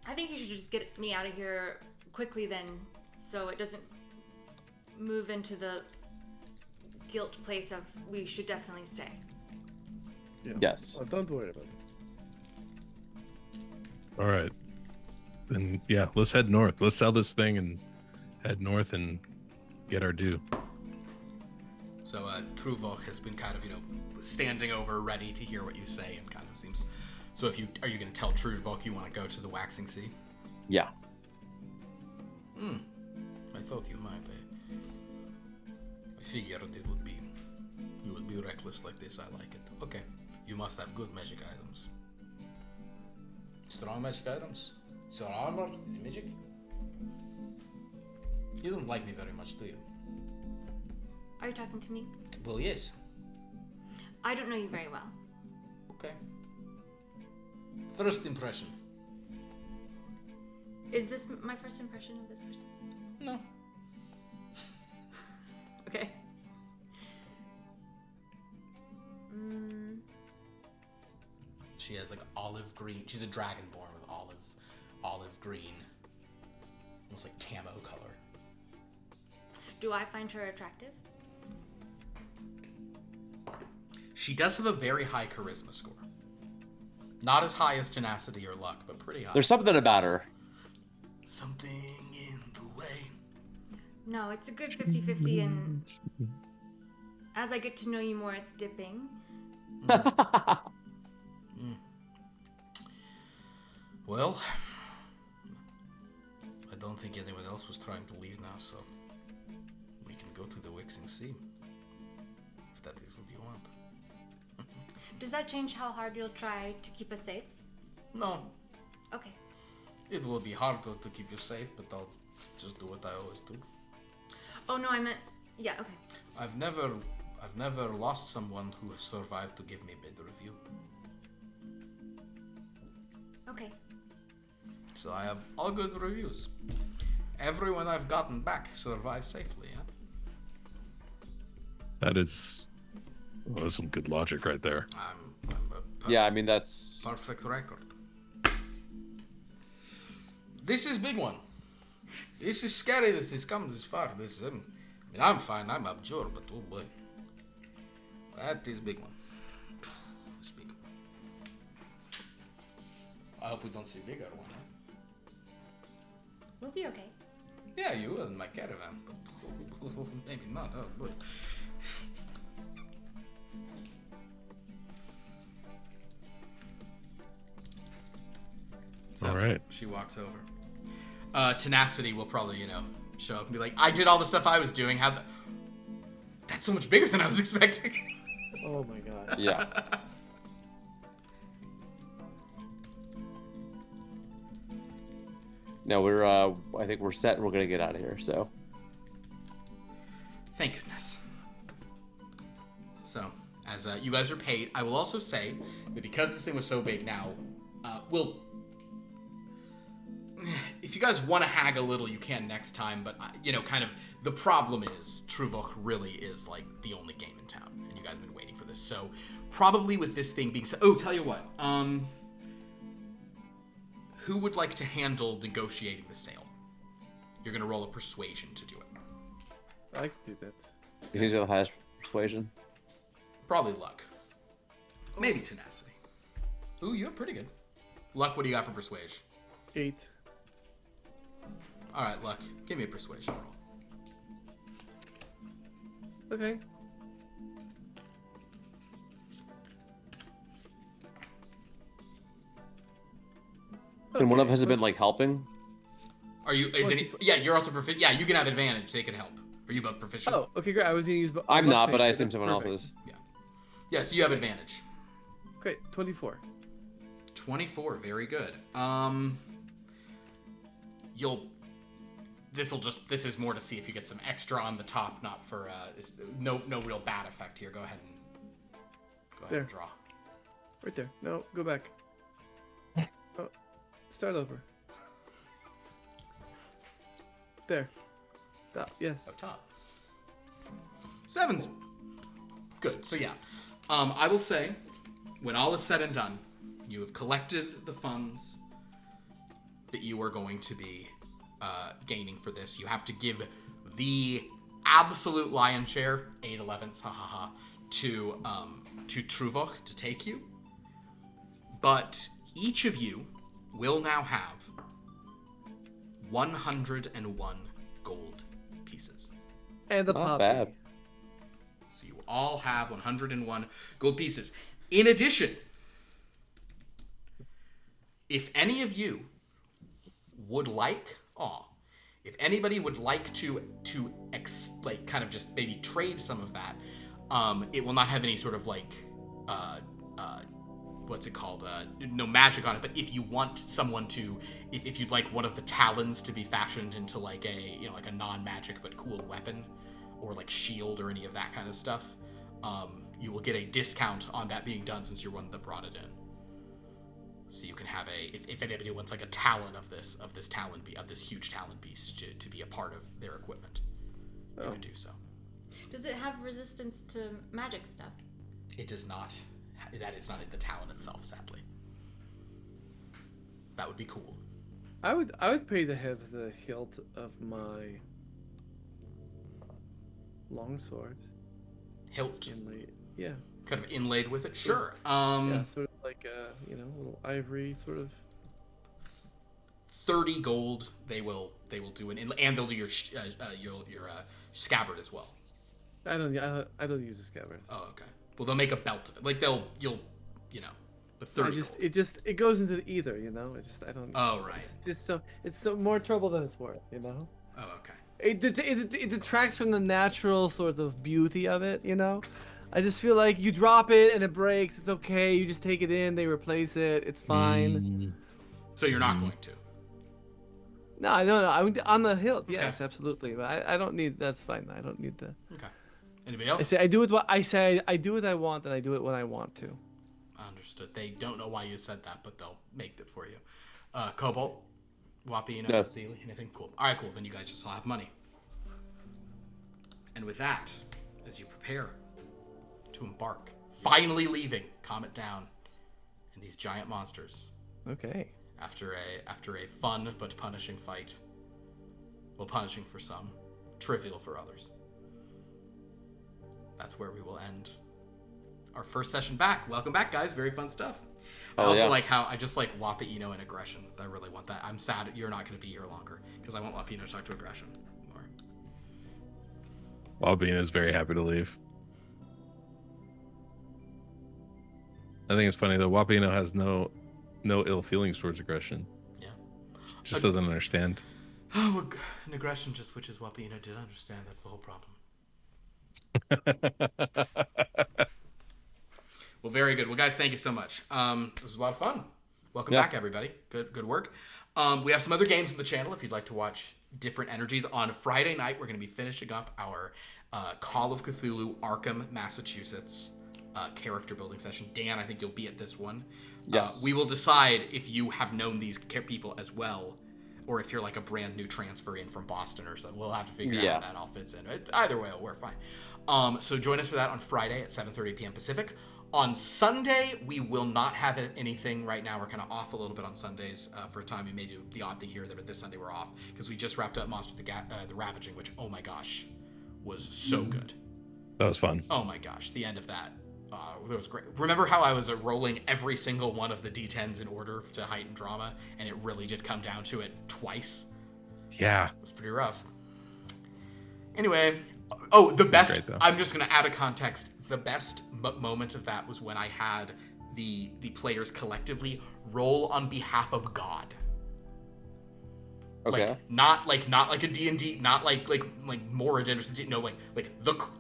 I think you should just get me out of here quickly then, so it doesn't move into the guilt place of we should definitely stay. Yeah. Yes. Oh, don't worry about it. All right. Then yeah, let's head north. Let's sell this thing and head north and get our due. So Truvok has been kind of, standing over, ready to hear what you say, and kind of seems. So are you going to tell Truvok you want to go to the Waxing Sea? Yeah. I thought you might. I figured you would be reckless like this. I like it. Okay. You must have good magic items. Strong magic items? Is your armor? Is it magic? You don't like me very much, do you? Are you talking to me? Well, yes. I don't know you very well. Okay. First impression. Is this my first impression of this person? No. Okay. She has like olive green. She's a dragonborn with olive green, almost like camo color. Do I find her attractive? She does have a very high charisma score. Not as high as tenacity or luck, but pretty high. There's something about her. Something in the way. No, it's a good 50-50, and as I get to know you more, it's dipping. Well, I don't think anyone else was trying to leave now, so we can go to the Waxing Sea. If that is what you want. Does that change how hard you'll try to keep us safe? No, Okay. it will be harder to keep you safe, but I'll just do what I always do. Oh no, I meant yeah. Okay. I've never lost someone who has survived to give me a bad review. Okay. So I have all good reviews. Everyone I've gotten back survived safely, yeah? That's some good logic right there. I'm Yeah, I mean, that's... perfect record. This is big one. This is scary that it's come this far. I'm fine, I'm abjured, but oh boy. That is big one. It's big. I hope we don't see bigger one, huh? We'll be okay. Yeah, you and my caravan, but maybe not, oh boy. So, All right. she walks over. Tenacity will probably, show up and be like, I did all the stuff I was doing. That's so much bigger than I was expecting. Oh my god. Yeah. No, I think we're set and we're gonna get out of here, so. Thank goodness. So, as you guys are paid, I will also say that because this thing was so big now, if you guys want to hag a little, you can next time, but, kind of, the problem is, Truvok really is, like, the only game in town, and you guys have been waiting for this, so, probably with this thing being tell you what, who would like to handle negotiating the sale? You're gonna roll a persuasion to do it. I can do that. Who's got the highest persuasion? Probably luck. Maybe tenacity. Ooh, you're pretty good. Luck, what do you got for persuasion? 8. Alright, Luck, give me a persuasion roll. Okay. And one of Okay, us has been but- like helping. Are you? Is any? Yeah, you're also proficient. Yeah, you can have advantage. They can help. Are you both proficient? Oh, okay, great. I was gonna use. I'm not, but I that's assume someone else perfect. is. Yeah, so you have advantage. Great, 24. 24, very good. This is more to see if you get some extra on the top, not for no real bad effect here. Go ahead There. and draw. Right there. No, go back. Oh, start over. There. Stop. Yes. Up top. 7's good. So yeah, I will say, when all is said and done, you have collected the funds that you are going to be gaining for this. You have to give the absolute lion's share, 8/11ths, to Truvok to take you. But each of you will now have 101 gold pieces. And the Not poppy. bad. So you all have 101 gold pieces. In addition, if any of you would like, if anybody would like to kind of just maybe trade some of that, it will not have any sort of like what's it called? No magic on it. But if you want someone to, if you'd like one of the talons to be fashioned into like a like a non-magic but cool weapon, or like shield or any of that kind of stuff, you will get a discount on that being done since you're one that brought it in. So you can have if anybody wants like a talon of this huge talon beast to be a part of their equipment, you can do so. Does it have resistance to magic stuff? It does not. That is not in the talon itself, sadly. That would be cool. I would pay to have the hilt of my longsword Hilt, inlaid. Yeah. kind of inlaid with it. Sure. Yeah, sort of like a little ivory sort of. 30 gold. They will do an and they'll do your scabbard as well. I don't use a scabbard. Oh, okay. Well, they'll make a belt of it. Like but 30 gold. It goes into the either, I don't. Oh, right. It's so more trouble than it's worth, Oh, okay. It detracts from the natural sort of beauty of it, I just feel like you drop it and it breaks. It's okay. You just take it in. They replace it. It's fine. So you're not going to. No, I'm on the hilt. Okay. Yes, absolutely. But I don't need. That's fine. I don't need the. Okay. Anybody else? I do it. I say I do what I want, and I do it when I want to. Understood. They don't know why you said that, but they'll make it for you. Cobalt, Wappy, No. Zeely, anything? Cool. All right, cool. Then you guys just all have money. And with that, as you prepare to embark, finally leaving Comet Down and these giant monsters Okay. after a fun but punishing fight. Well, punishing for some, trivial for others. That's where we will end our first session back. Welcome back, guys. Very fun stuff. I also like how I just like Wapito and Aggression. I really want that. I'm sad you're not going to be here longer because I want Wapito to talk to Aggression more. Wabina is very happy to leave. I think it's funny though. Wapino has no ill feelings towards Aggression. Yeah. Just doesn't understand. Oh, well, an Aggression just wishes Wapito did understand. That's the whole problem. Well, very good. Well, guys, thank you so much. This was a lot of fun. Welcome back, everybody. Good work. We have some other games on the channel if you'd like to watch different energies. On Friday night, we're going to be finishing up our Call of Cthulhu Arkham, Massachusetts character building session. Dan, I think you'll be at this one. Yes. We will decide if you have known these people as well, or if you're like a brand new transfer in from Boston or something. We'll have to figure out how that all fits in. Either way, we're fine. So join us for that on Friday at 7:30 p.m. Pacific. On Sunday, we will not have anything right now. We're kind of off a little bit on Sundays for a time. We may do the odd thing here, but this Sunday we're off because we just wrapped up Monster the Ravaging, which, oh my gosh, was so good. That was fun. Oh my gosh, the end of that. It was great. Remember how I was rolling every single one of the D10s in order to heighten drama, and it really did come down to it twice? Yeah. It was pretty rough. Anyway, the best, Great, though. I'm just going to add a context. The best moment of that was when I had the players collectively roll on behalf of God. Okay. Not like a D&D, not like Moradin or something. No, like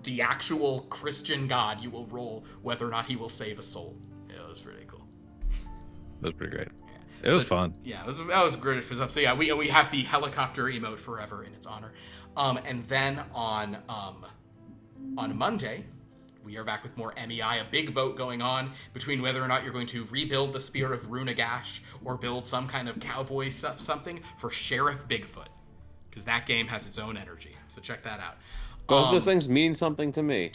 the actual Christian God. You will roll whether or not he will save a soul. Yeah, it was pretty cool. That was pretty great. It was fun. Yeah, that was great for stuff. So yeah, we have the helicopter emote forever in its honor. And then on Monday, we are back with more MEI, a big vote going on between whether or not you're going to rebuild the Spear of Runagash or build some kind of cowboy stuff, something for Sheriff Bigfoot. Because that game has its own energy. So check that out. Both those things mean something to me.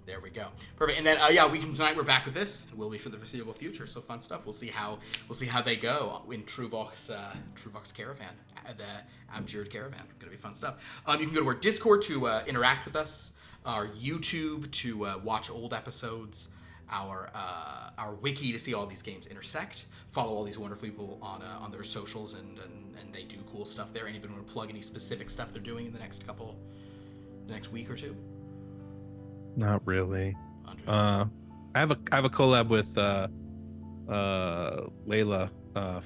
There we go. Perfect. And then tonight we're back with this. We'll be for the foreseeable future. So fun stuff. We'll see how they go in Truvok's caravan, the Abjured caravan. Gonna be fun stuff. You can go to our Discord to interact with us, our YouTube to watch old episodes, our wiki to see all these games intersect. Follow all these wonderful people on their socials and they do cool stuff there. Anybody want to plug any specific stuff they're doing in the next week or two? Not really. I have a collab with Layla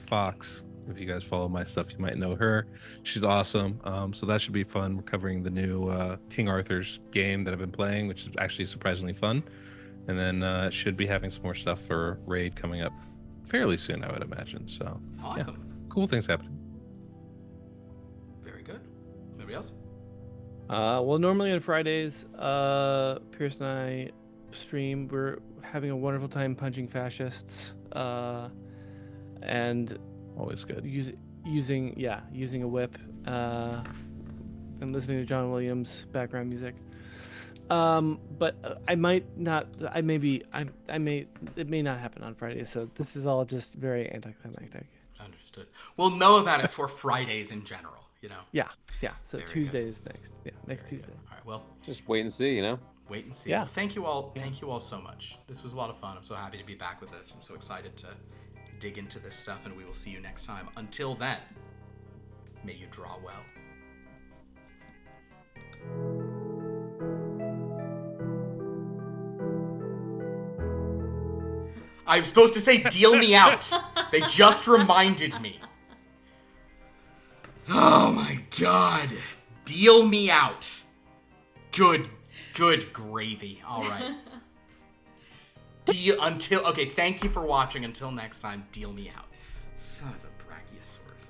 Fox. If you guys follow my stuff, you might know her. She's awesome. So that should be fun. We're covering the new King Arthur's game that I've been playing, which is actually surprisingly fun. And then should be having some more stuff for Raid coming up fairly soon, I would imagine. So awesome. Yeah, cool things happening. Very good. Anybody else? Well, normally on Fridays, Pierce and I stream. We're having a wonderful time punching fascists, and Always good. Using a whip, and listening to John Williams background music. But I might not. It may not happen on Fridays. So this is all just very anticlimactic. Understood. We'll know about it for Fridays in general. You know. Yeah. So Very Tuesday is next. Yeah, next Tuesday. Good. All right. Well, Just wait and see, wait and see. Yeah. Well, thank you all. Thank you all so much. This was a lot of fun. I'm so happy to be back with this. I'm so excited to dig into this stuff, and we will see you next time. Until then, may you draw well. I was supposed to say deal me out. They just reminded me. Oh my god. Deal me out. Good gravy. All right. Okay, thank you for watching. Until next time, deal me out. Son of a brachiosaurus.